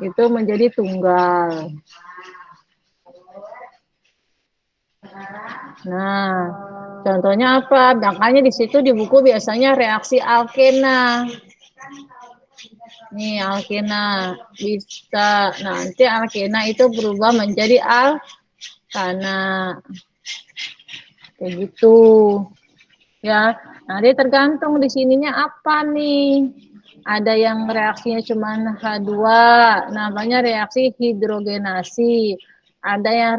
itu menjadi tunggal. Nah, contohnya apa? Makanya di situ di buku biasanya reaksi alkena. Nih alkena bisa nanti alkena itu berubah menjadi alkana. Kayak gitu. Ya, nanti tergantung di sininya apa nih. Ada yang reaksinya cuma H2, namanya reaksi hidrogenasi. Ada yang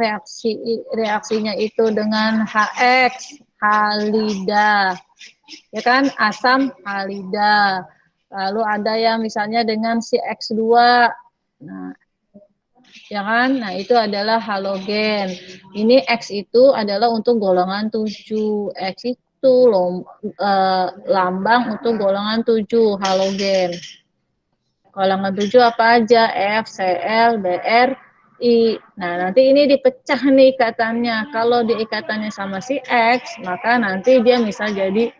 reaksinya itu dengan HX, halida. Ya kan, asam halida. Lalu ada yang misalnya dengan si X2. Nah, ya kan? Nah, itu adalah halogen. Ini X itu adalah untuk golongan 7. X itu lambang untuk golongan 7 halogen. Golongan 7 apa aja? F, Cl, Br, I. Nah, nanti ini dipecah nih ikatannya. Kalau di ikatannya sama si X, maka nanti dia bisa jadi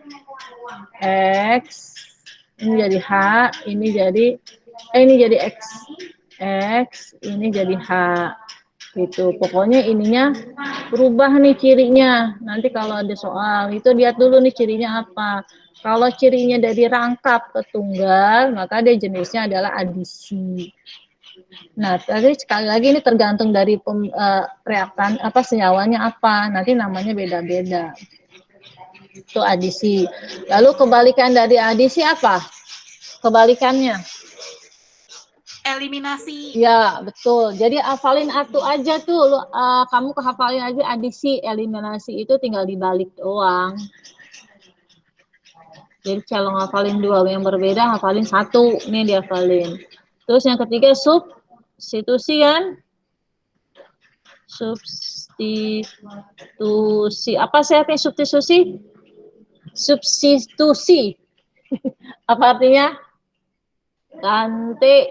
X, ini jadi H, ini jadi X, ini jadi H. Gitu. Pokoknya ininya berubah nih cirinya. Nanti kalau ada soal, itu lihat dulu nih cirinya apa. Kalau cirinya dari rangkap ke tunggal, maka dia jenisnya adalah adisi. Nah, tadi sekali lagi ini tergantung dari reaktan apa senyawanya apa. Nanti namanya beda-beda. Itu adisi. Lalu kebalikan dari adisi apa? Kebalikannya. Eliminasi. Ya, betul. Jadi hafalin atu aja tuh. Kamu kehafalin aja adisi, eliminasi itu tinggal dibalik doang. Jadi kalau ngafalin dua yang berbeda, hafalin satu. Nih dihafalin. Terus yang ketiga substitusi kan? Substitusi. Apa sih artinya substitusi? Substitusi. Apa artinya? Ganti.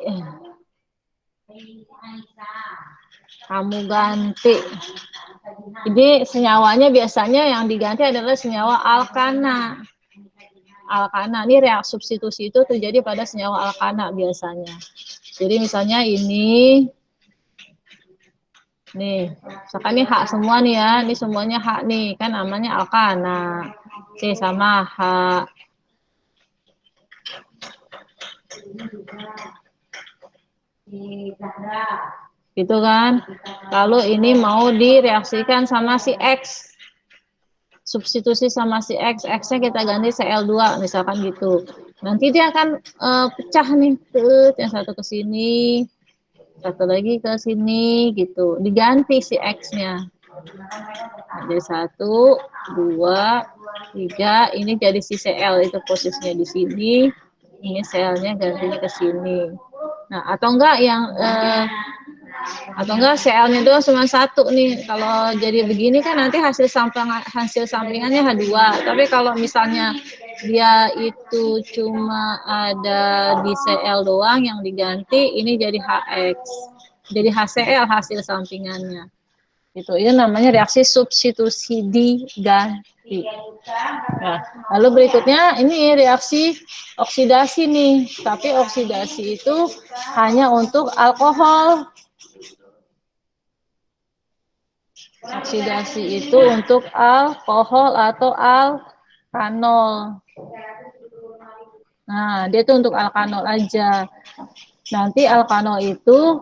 Kamu ganti. Jadi senyawanya biasanya yang diganti adalah senyawa alkana. Alkana ini reaksi substitusi itu terjadi pada senyawa alkana biasanya. Jadi misalnya ini, nih, misalkan ini H semua nih ya, ini semuanya H nih, kan namanya alkana. C sama H. Gitu kan. Lalu ini mau direaksikan sama si X. Substitusi sama si X, X-nya kita ganti Cl2 misalkan gitu. Nanti dia akan pecah nih, yang satu ke sini, satu lagi ke sini gitu. Diganti si X-nya. Jadi 1, 2, 3, ini jadi si Cl itu posisinya di sini. Ini Cl-nya gantinya ke sini. Nah, atau enggak yang Cl-nya doang cuma 1 nih. Kalau jadi begini kan nanti hasil sampingannya H2. Tapi kalau misalnya dia itu cuma ada di Cl doang yang diganti, ini jadi HX. Jadi HCl hasil sampingannya. Itu namanya reaksi substitusi diganti. Nah, lalu berikutnya ini reaksi oksidasi nih. Tapi oksidasi itu hanya untuk alkohol. Oksidasi itu untuk alkohol atau alkanol. Nah, dia itu untuk alkanol aja. Nanti alkanol itu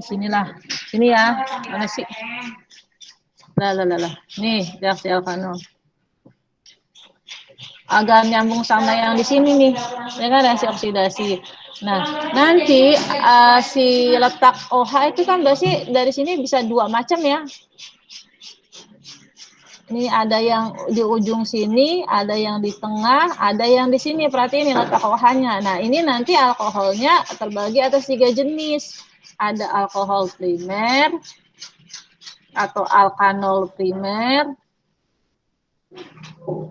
sinilah, sini ya, mana sih? Lah. Nih reaksi alkanol. Agak nyambung sama yang di sini nih, ini kan reaksi oksidasi. Nah, nanti si letak OH itu kan berarti dari sini bisa 2 macam ya. Ini ada yang di ujung sini, ada yang di tengah, ada yang di sini. Perhatiin nih letak OH-nya. Nah, ini nanti alkoholnya terbagi atas 3 jenis. Ada alkohol primer atau alkanol primer.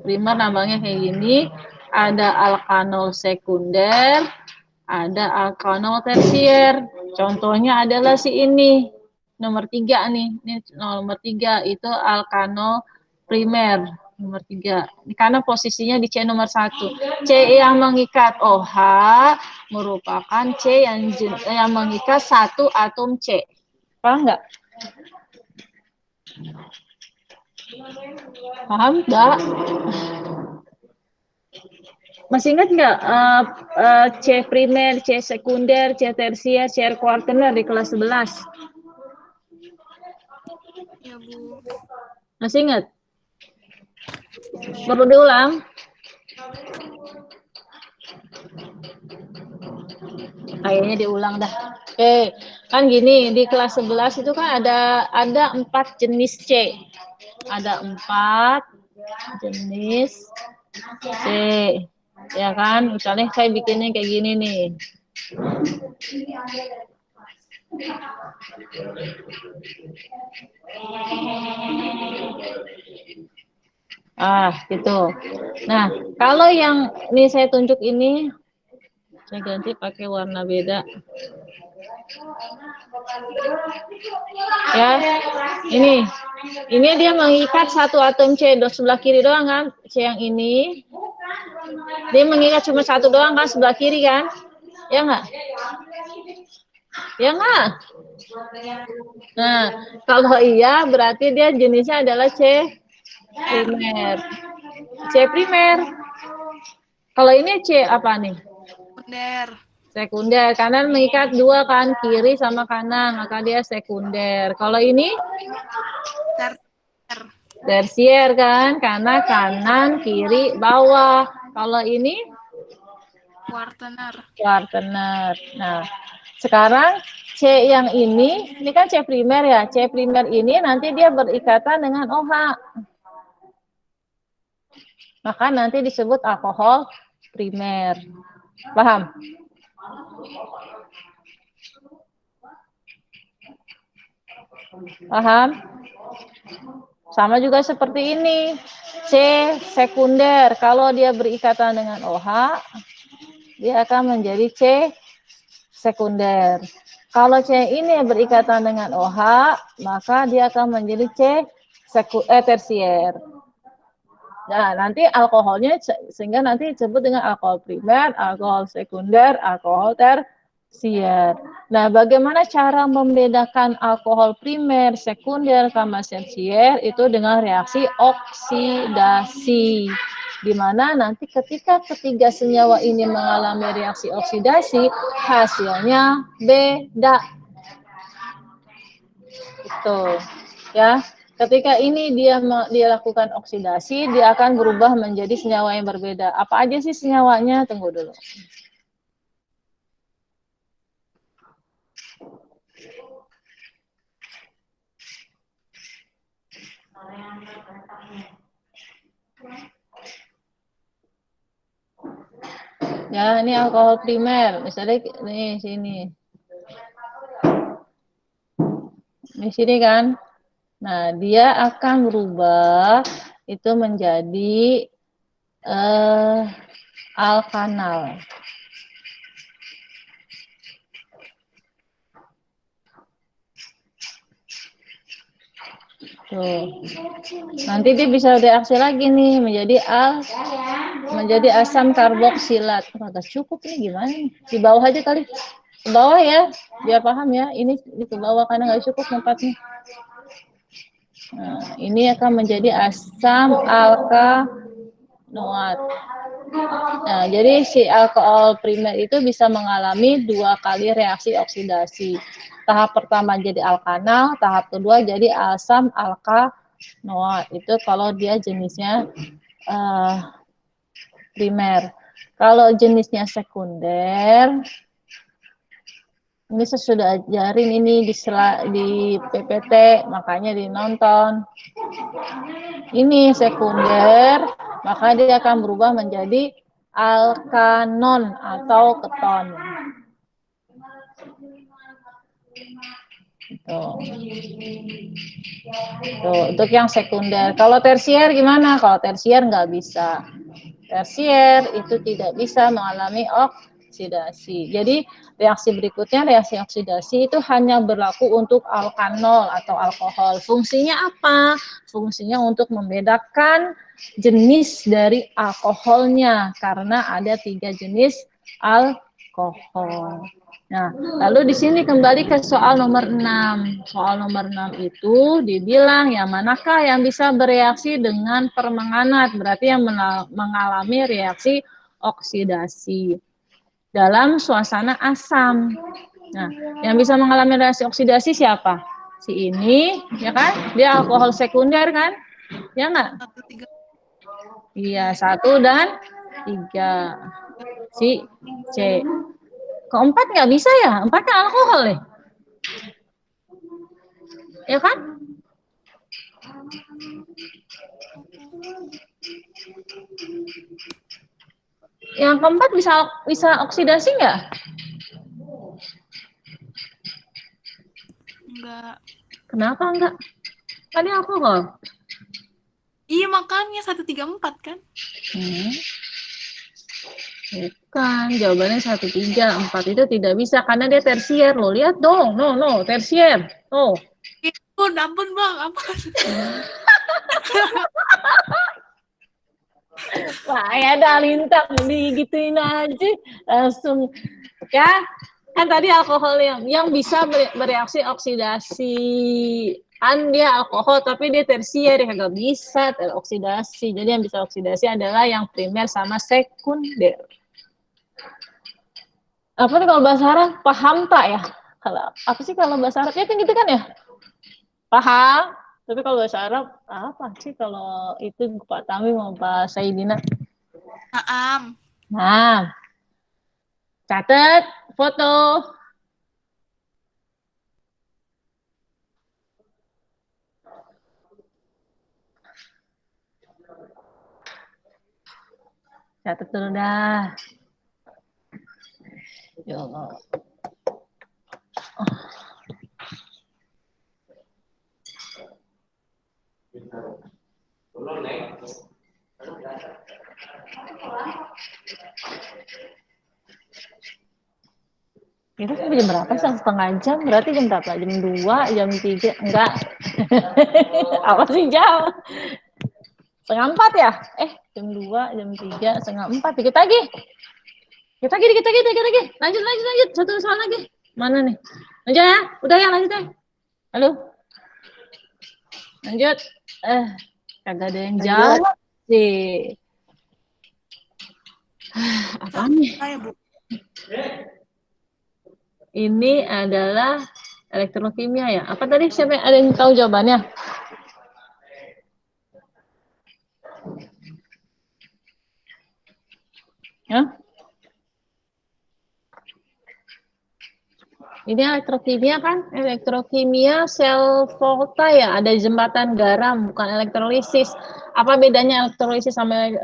Primer namanya kayak gini. Ada alkanol sekunder, ada alkanol tersier. Contohnya adalah si ini. Nomor 3 nih. Ini nomor 3 itu alkanol primer nomor 3. Karena posisinya di C nomor 1. C yang mengikat OH merupakan C yang mengikat satu atom C. Paham nggak? Paham nggak? Masih ingat nggak C primer, C sekunder, C tersier, C kuartener di kelas 11? Ya, Bu. Masih ingat? Perlu diulang? Kayaknya diulang dah. Oke, kan gini, di kelas 11 itu kan ada 4 jenis C. Ada 4 jenis C. Ya kan? Misalnya saya bikinnya kayak gini nih. Gitu. Nah, kalau yang ini saya tunjuk ini, saya ganti pakai warna beda. Ya, ini dia mengikat satu atom C, sebelah kiri doang kan, C yang ini. Dia mengikat cuma satu doang kan, sebelah kiri kan, ya nggak? Ya nggak? Nah, kalau iya berarti dia jenisnya adalah C primer. C primer. Kalau ini C apa nih? Sekunder. Sekunder. Kanan mengikat 2 kan, kiri sama kanan, maka dia sekunder. Kalau ini? Tersier. Tersier kan, karena kanan, kiri, bawah. Kalau ini? Kuartener. Kuartener. Nah, sekarang C yang ini kan C primer ya. C primer ini nanti dia berikatan dengan OH. Maka nanti disebut alkohol primer. Paham? Paham? Sama juga seperti ini. C sekunder. Kalau dia berikatan dengan OH, dia akan menjadi C sekunder. Kalau C ini berikatan dengan OH, maka dia akan menjadi C tersier. Nah, nanti alkoholnya sehingga nanti disebut dengan alkohol primer, alkohol sekunder, alkohol tersier. Nah, bagaimana cara membedakan alkohol primer, sekunder, sama tersier? Itu dengan reaksi oksidasi. Di mana nanti ketika ketiga senyawa ini mengalami reaksi oksidasi, hasilnya beda. Itu, ya. Ketika ini dia lakukan oksidasi, dia akan berubah menjadi senyawa yang berbeda. Apa aja sih senyawanya? Tunggu dulu. Ya, ini alkohol primer. Misalnya nih sini. Di sini kan. Nah, dia akan berubah itu menjadi alkanal. Tuh. Nanti dia bisa reaksi lagi nih menjadi asam karboksilat. Agak cukup nih gimana nih? Di bawah aja kali. Ke bawah ya, biar paham ya. Ini di bawah karena nggak cukup tempatnya. Nah, ini akan menjadi asam alkanoat. Nah, jadi si alkohol primer itu bisa mengalami 2 kali reaksi oksidasi. Tahap pertama jadi alkanal, tahap kedua jadi asam alkanoat. Itu kalau dia jenisnya primer. Kalau jenisnya sekunder, ini saya sudah ajarin ini di PPT, makanya dinonton. ini sekunder, maka dia akan berubah menjadi alkanon atau keton. Tuh. Tuh, untuk yang sekunder. Kalau tersier gimana? Kalau tersier nggak bisa. Tersier itu tidak bisa mengalami oksidasi. Jadi reaksi berikutnya, reaksi oksidasi itu hanya berlaku untuk alkanol atau alkohol. Fungsinya apa? Fungsinya untuk membedakan jenis dari alkoholnya, karena ada 3 jenis alkohol. Nah, lalu di sini kembali ke soal nomor 6. Soal nomor 6 itu dibilang yang manakah yang bisa bereaksi dengan permanganat, berarti yang mengalami reaksi oksidasi dalam suasana asam. Nah, yang bisa mengalami reaksi oksidasi siapa? Si ini, ya kan? Dia alkohol sekunder kan? Ya nggak? 1, 3. Iya, 1 dan 3. Si C. Keempat nggak bisa ya? 4 kan alkohol ya? Ya kan? Yang keempat bisa oksidasi nggak? Enggak. Kenapa enggak? Tadi alkohol. Iya makanya 1, 3, 4 kan? Bukan, jawabannya 1, 3, 4 itu tidak bisa karena dia tersier loh. Lihat dong, no, tersier. Oh. Ampun bang, ampun. Wah, ya ada lintang digituin aja langsung. Ya, kan tadi alkohol yang bisa bereaksi oksidasi. Kan dia alkohol tapi dia tersier, nggak bisa teroksidasi. Jadi yang bisa oksidasi adalah yang primer sama sekunder. Apa nih kalau bahasa Arab? Paham tak ya? Kalau apa sih kalau bahasa Arab? Ya kan gitu kan ya? Paham? Tapi kalau bahasa Arab apa sih kalau itu Pak Tami mau Pak Saidina? Naam. Nah, catat foto. Catat dulu dah. Ya Allah. Itu sampai jam berapa sih? Setengah jam? Berarti jam berapa? Jam 2, jam 3? Enggak. Apa sih jam? Setengah 4 ya? Jam 2, jam 3, setengah 4. Dikit lagi. Dikit lagi. Lanjut. Satu soal lagi. Mana nih? Lanjut ya? Udah ya, lanjut ya? Halo? Lanjut. Kagak ada yang jawab sih. Apa nih? Ini adalah elektrokimia ya. Apa tadi? Siapa yang ada yang tahu jawabannya? Ya? Ini elektrokimia kan? Elektrokimia sel volta ya. Ada jembatan garam, bukan elektrolisis. Apa bedanya elektrolisis sama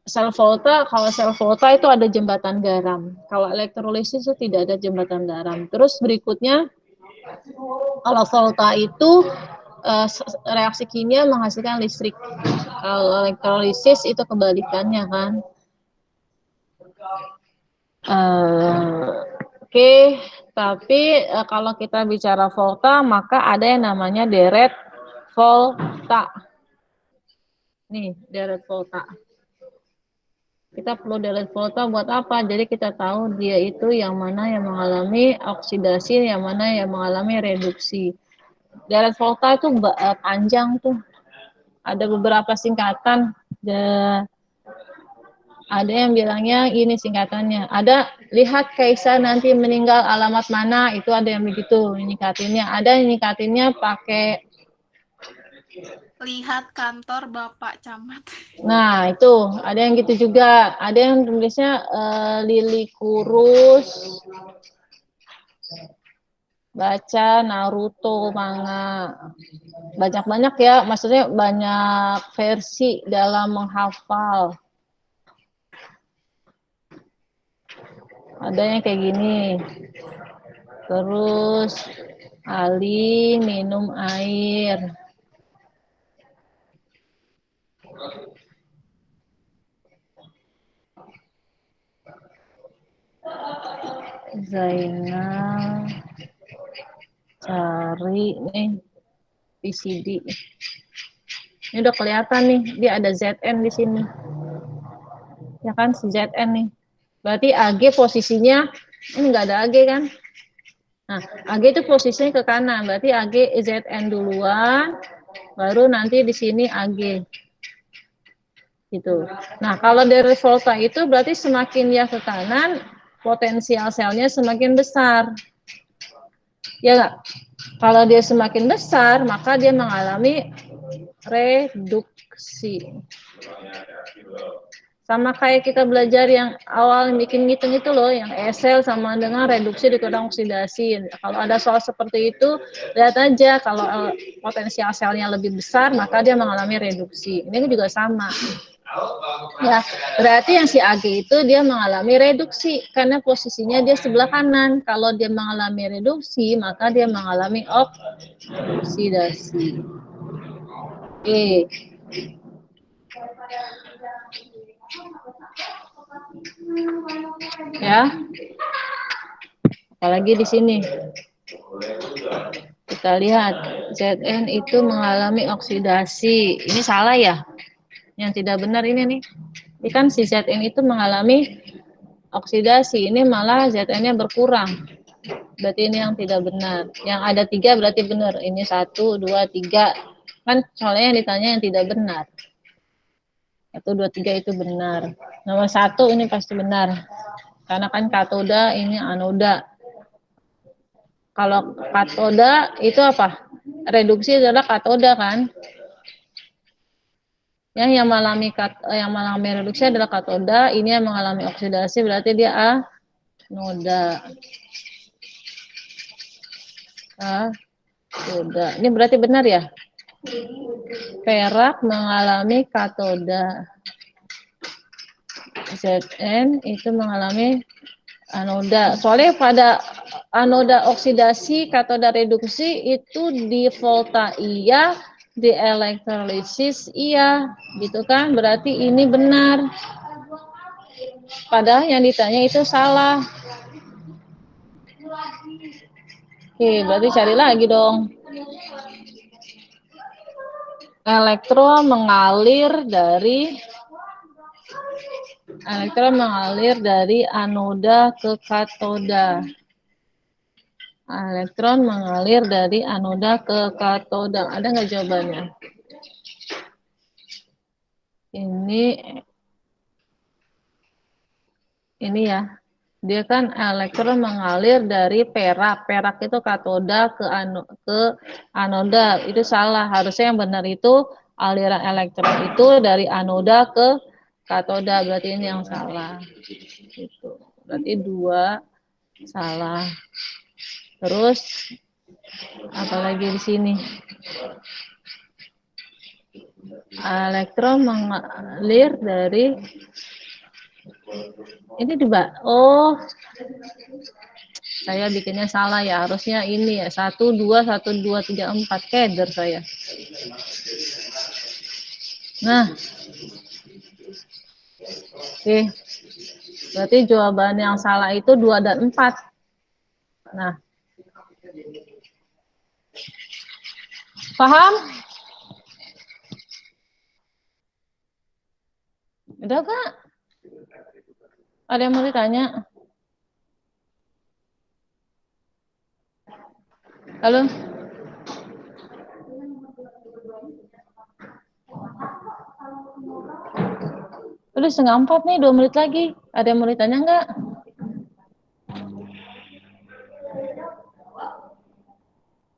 sel volta? Kalau sel volta itu ada jembatan garam. Kalau elektrolisis itu tidak ada jembatan garam. Terus berikutnya, kalau volta itu reaksi kimia menghasilkan listrik. Kalau elektrolisis itu kebalikannya kan. Oke, tapi kalau kita bicara volta, maka ada yang namanya deret volta. Nih, deret volta. Kita perlu deret volta buat apa? Jadi kita tahu dia itu yang mana yang mengalami oksidasi, yang mana yang mengalami reduksi. Deret volta itu panjang tuh. Ada beberapa singkatan. Ada yang bilangnya ini singkatannya. Ada lihat Kaisar nanti meninggal alamat mana, itu ada yang begitu nyikatinnya. Ada yang nyikatinnya pakai Lihat kantor Bapak Camat. Nah, itu ada yang gitu juga. Ada yang tulisnya lili kurus. baca Naruto, manga. Banyak-banyak ya, maksudnya banyak versi dalam menghafal. Ada yang kayak gini. Terus Ali minum air. Zainal cari nih VCD. Ini udah kelihatan nih, dia ada ZN di sini. Ya kan, si ZN nih. Berarti AG posisinya, ini nggak ada AG kan? Nah, AG itu posisinya ke kanan, berarti AG ZN duluan, baru nanti di sini AG. Gitu. Nah, kalau dari volta itu berarti semakin dia ke kanan, potensial selnya semakin besar. Ya nggak? Kalau dia semakin besar, maka dia mengalami reduksi. Sama kayak kita belajar yang awal bikin ngitung itu loh, yang Excel sama dengan reduksi dikurang oksidasi. Kalau ada soal seperti itu, lihat aja kalau potensial selnya lebih besar, maka dia mengalami reduksi. Ini juga sama. Ya, berarti yang si AG itu dia mengalami reduksi karena posisinya dia sebelah kanan. Kalau dia mengalami reduksi, maka dia mengalami oksidasi. Oke. Ya. Apalagi di sini. Kita lihat Zn itu mengalami oksidasi. Ini salah ya? Yang tidak benar ini nih. Ini kan si Zn itu mengalami oksidasi. Ini malah Zn-nya berkurang. Berarti ini yang tidak benar. Yang ada 3 berarti benar. Ini 1, 2, 3. Kan soalnya yang ditanya yang tidak benar. 1, 2, 3 itu benar. Nomor 1 ini pasti benar. Karena kan katoda, ini anoda. Kalau katoda itu apa? Reduksi adalah katoda kan? Yang mengalami reduksi adalah katoda, ini yang mengalami oksidasi berarti dia anoda. Katoda. Ini berarti benar ya? Perak mengalami katoda. Zn itu mengalami anoda. Soalnya pada anoda oksidasi, katoda reduksi itu di volta iya, di elektrolisis iya, gitu kan? Berarti ini benar. Padahal yang ditanya itu salah. Oke, berarti cari lagi dong. Elektron mengalir dari anoda ke katoda. Elektron mengalir dari anoda ke katoda. Ada nggak jawabannya? Ini ya. Dia kan elektron mengalir dari perak. Perak itu katoda ke anoda. Itu salah. Harusnya yang benar itu aliran elektron itu dari anoda ke katoda. Berarti ini yang salah. Gitu. Berarti 2 salah. Terus apalagi di sini? Elektron mengalir dari ini saya bikinnya salah ya, harusnya ini ya, 1, 2, 1, 2, 3, 4, keder saya. Nah, oke, berarti jawaban yang salah itu 2 dan 4. Nah, paham? Udah Kak? Ada yang mau ditanya? Halo? Udah 3:30 nih, 2 menit lagi. Ada yang mau ditanya nggak?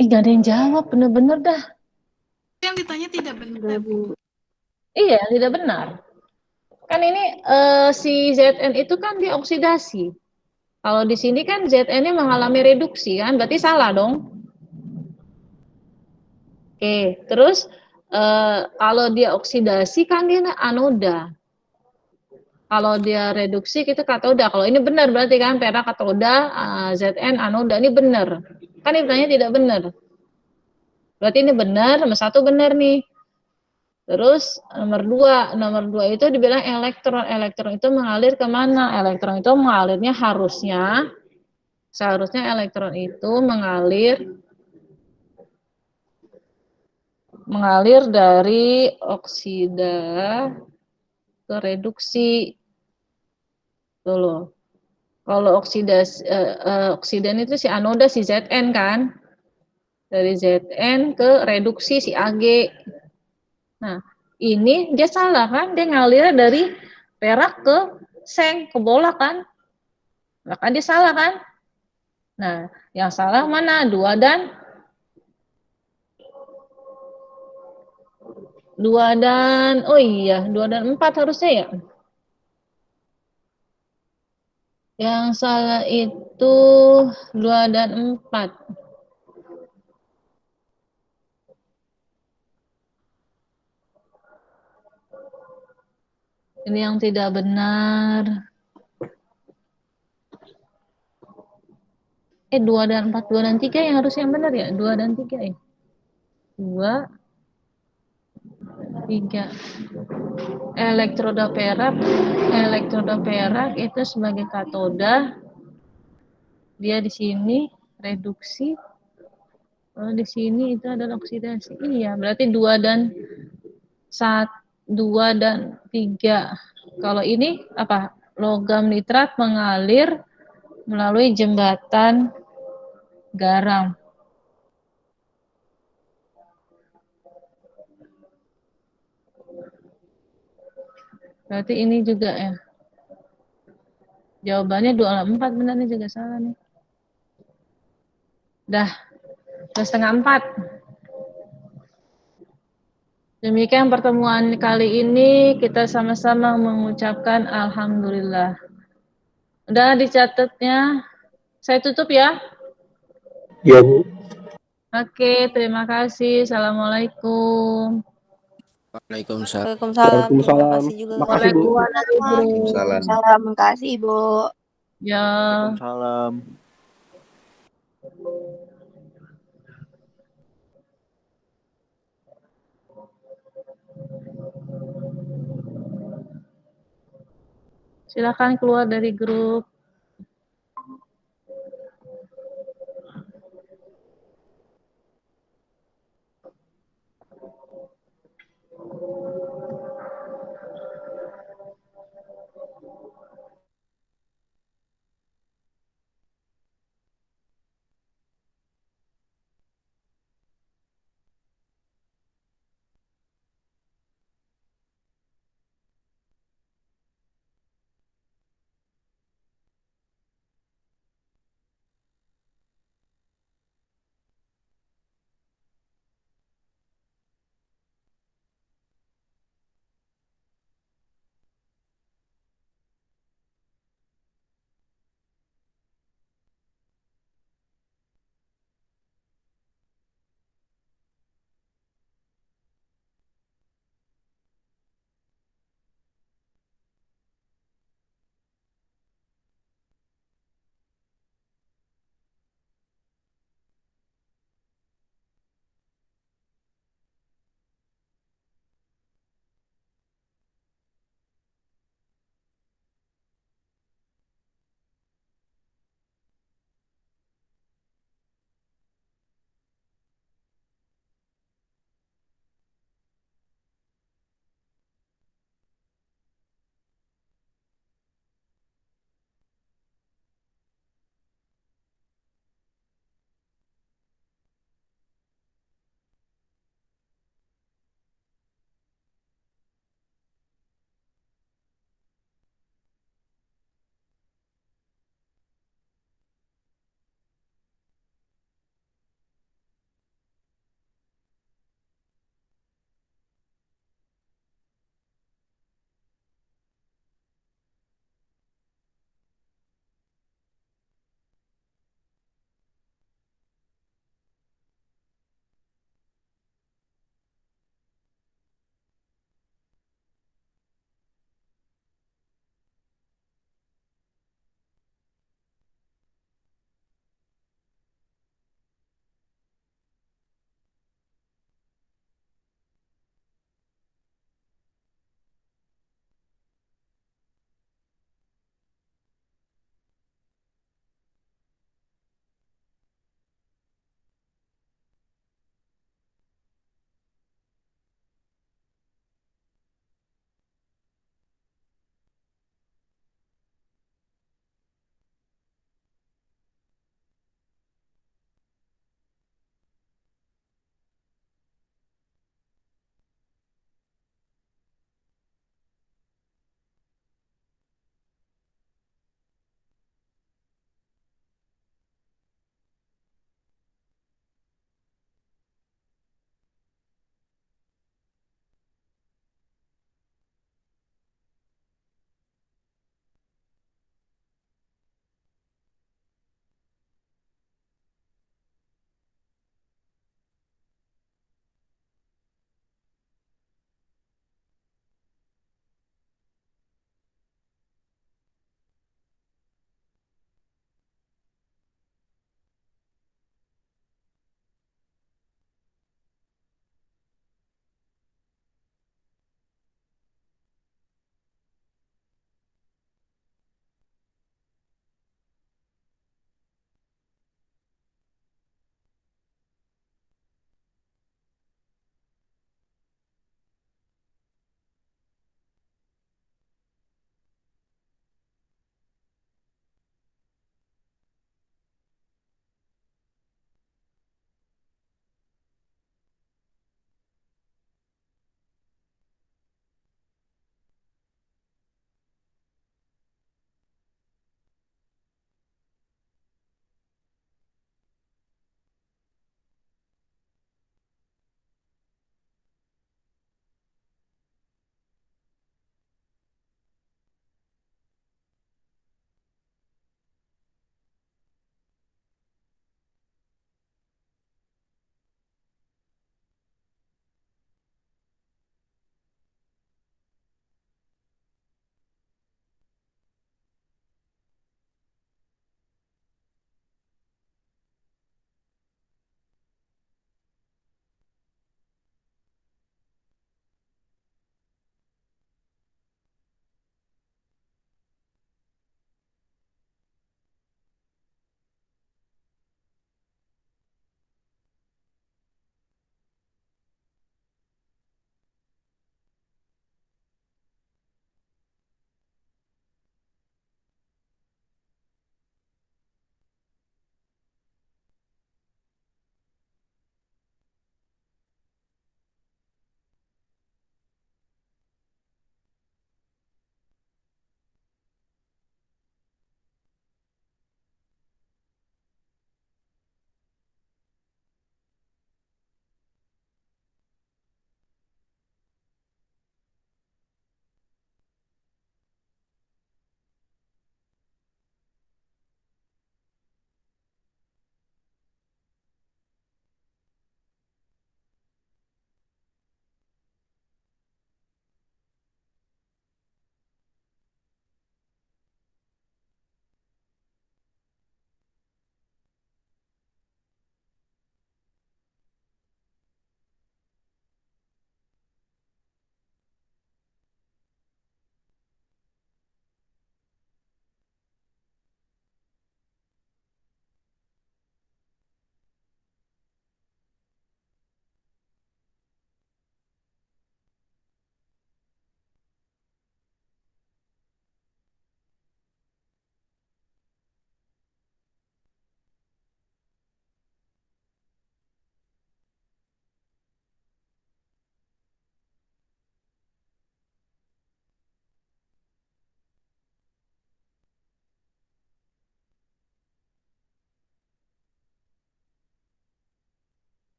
Nggak ada yang jawab, bener-bener dah. Yang ditanya tidak benar, Bu. Iya, tidak benar. Kan ini si Zn itu kan dioksidasi. Kalau di sini kan Zn-nya mengalami reduksi kan, berarti salah dong. Oke, terus kalau dia oksidasi kan dia anoda. Kalau dia reduksi kita katoda. Kalau ini benar berarti kan perak katoda, Zn anoda ini benar. Kan ini pertanyaannya tidak benar. Berarti ini benar, nomor 1 benar nih. Terus nomor dua itu dibilang elektron. Elektron itu mengalir kemana? Elektron itu mengalirnya seharusnya elektron itu mengalir dari oksida ke reduksi. Tuh loh. Kalau oksidan itu si anoda si Zn kan. Dari Zn ke reduksi si Ag. Nah, ini dia salah kan? Dia ngalir dari perak ke seng, ke bola kan? Maka dia salah kan? Nah, yang salah mana? 2 dan 2 dan 4 harusnya ya. Yang salah itu 2 dan 4. Ini yang tidak benar. 2 dan 4, 2 dan 3 yang harus yang benar ya? 2 dan 3 ya? 2, 3. Elektroda perak itu sebagai katoda. Dia di sini reduksi. Kalau di sini itu adalah oksidasi. Iya, berarti 2 dan 3. Kalau ini apa? Logam nitrat mengalir melalui jembatan garam. Berarti ini juga ya. Jawabannya 2 dan 4 benar nih, juga salah nih. Dah, 3:30. Demikian pertemuan kali ini, kita sama-sama mengucapkan alhamdulillah. Udah dicatatnya? Saya tutup ya. Ya, Bu. Oke, terima kasih. Assalamualaikum. Waalaikumsalam. Waalaikumsalam. Terima Waalaikumsalam. kasih juga. Makasih, Bu. Waalaikumsalam. Terima kasih, Ibu. Ya. Waalaikumsalam. Silakan keluar dari grup.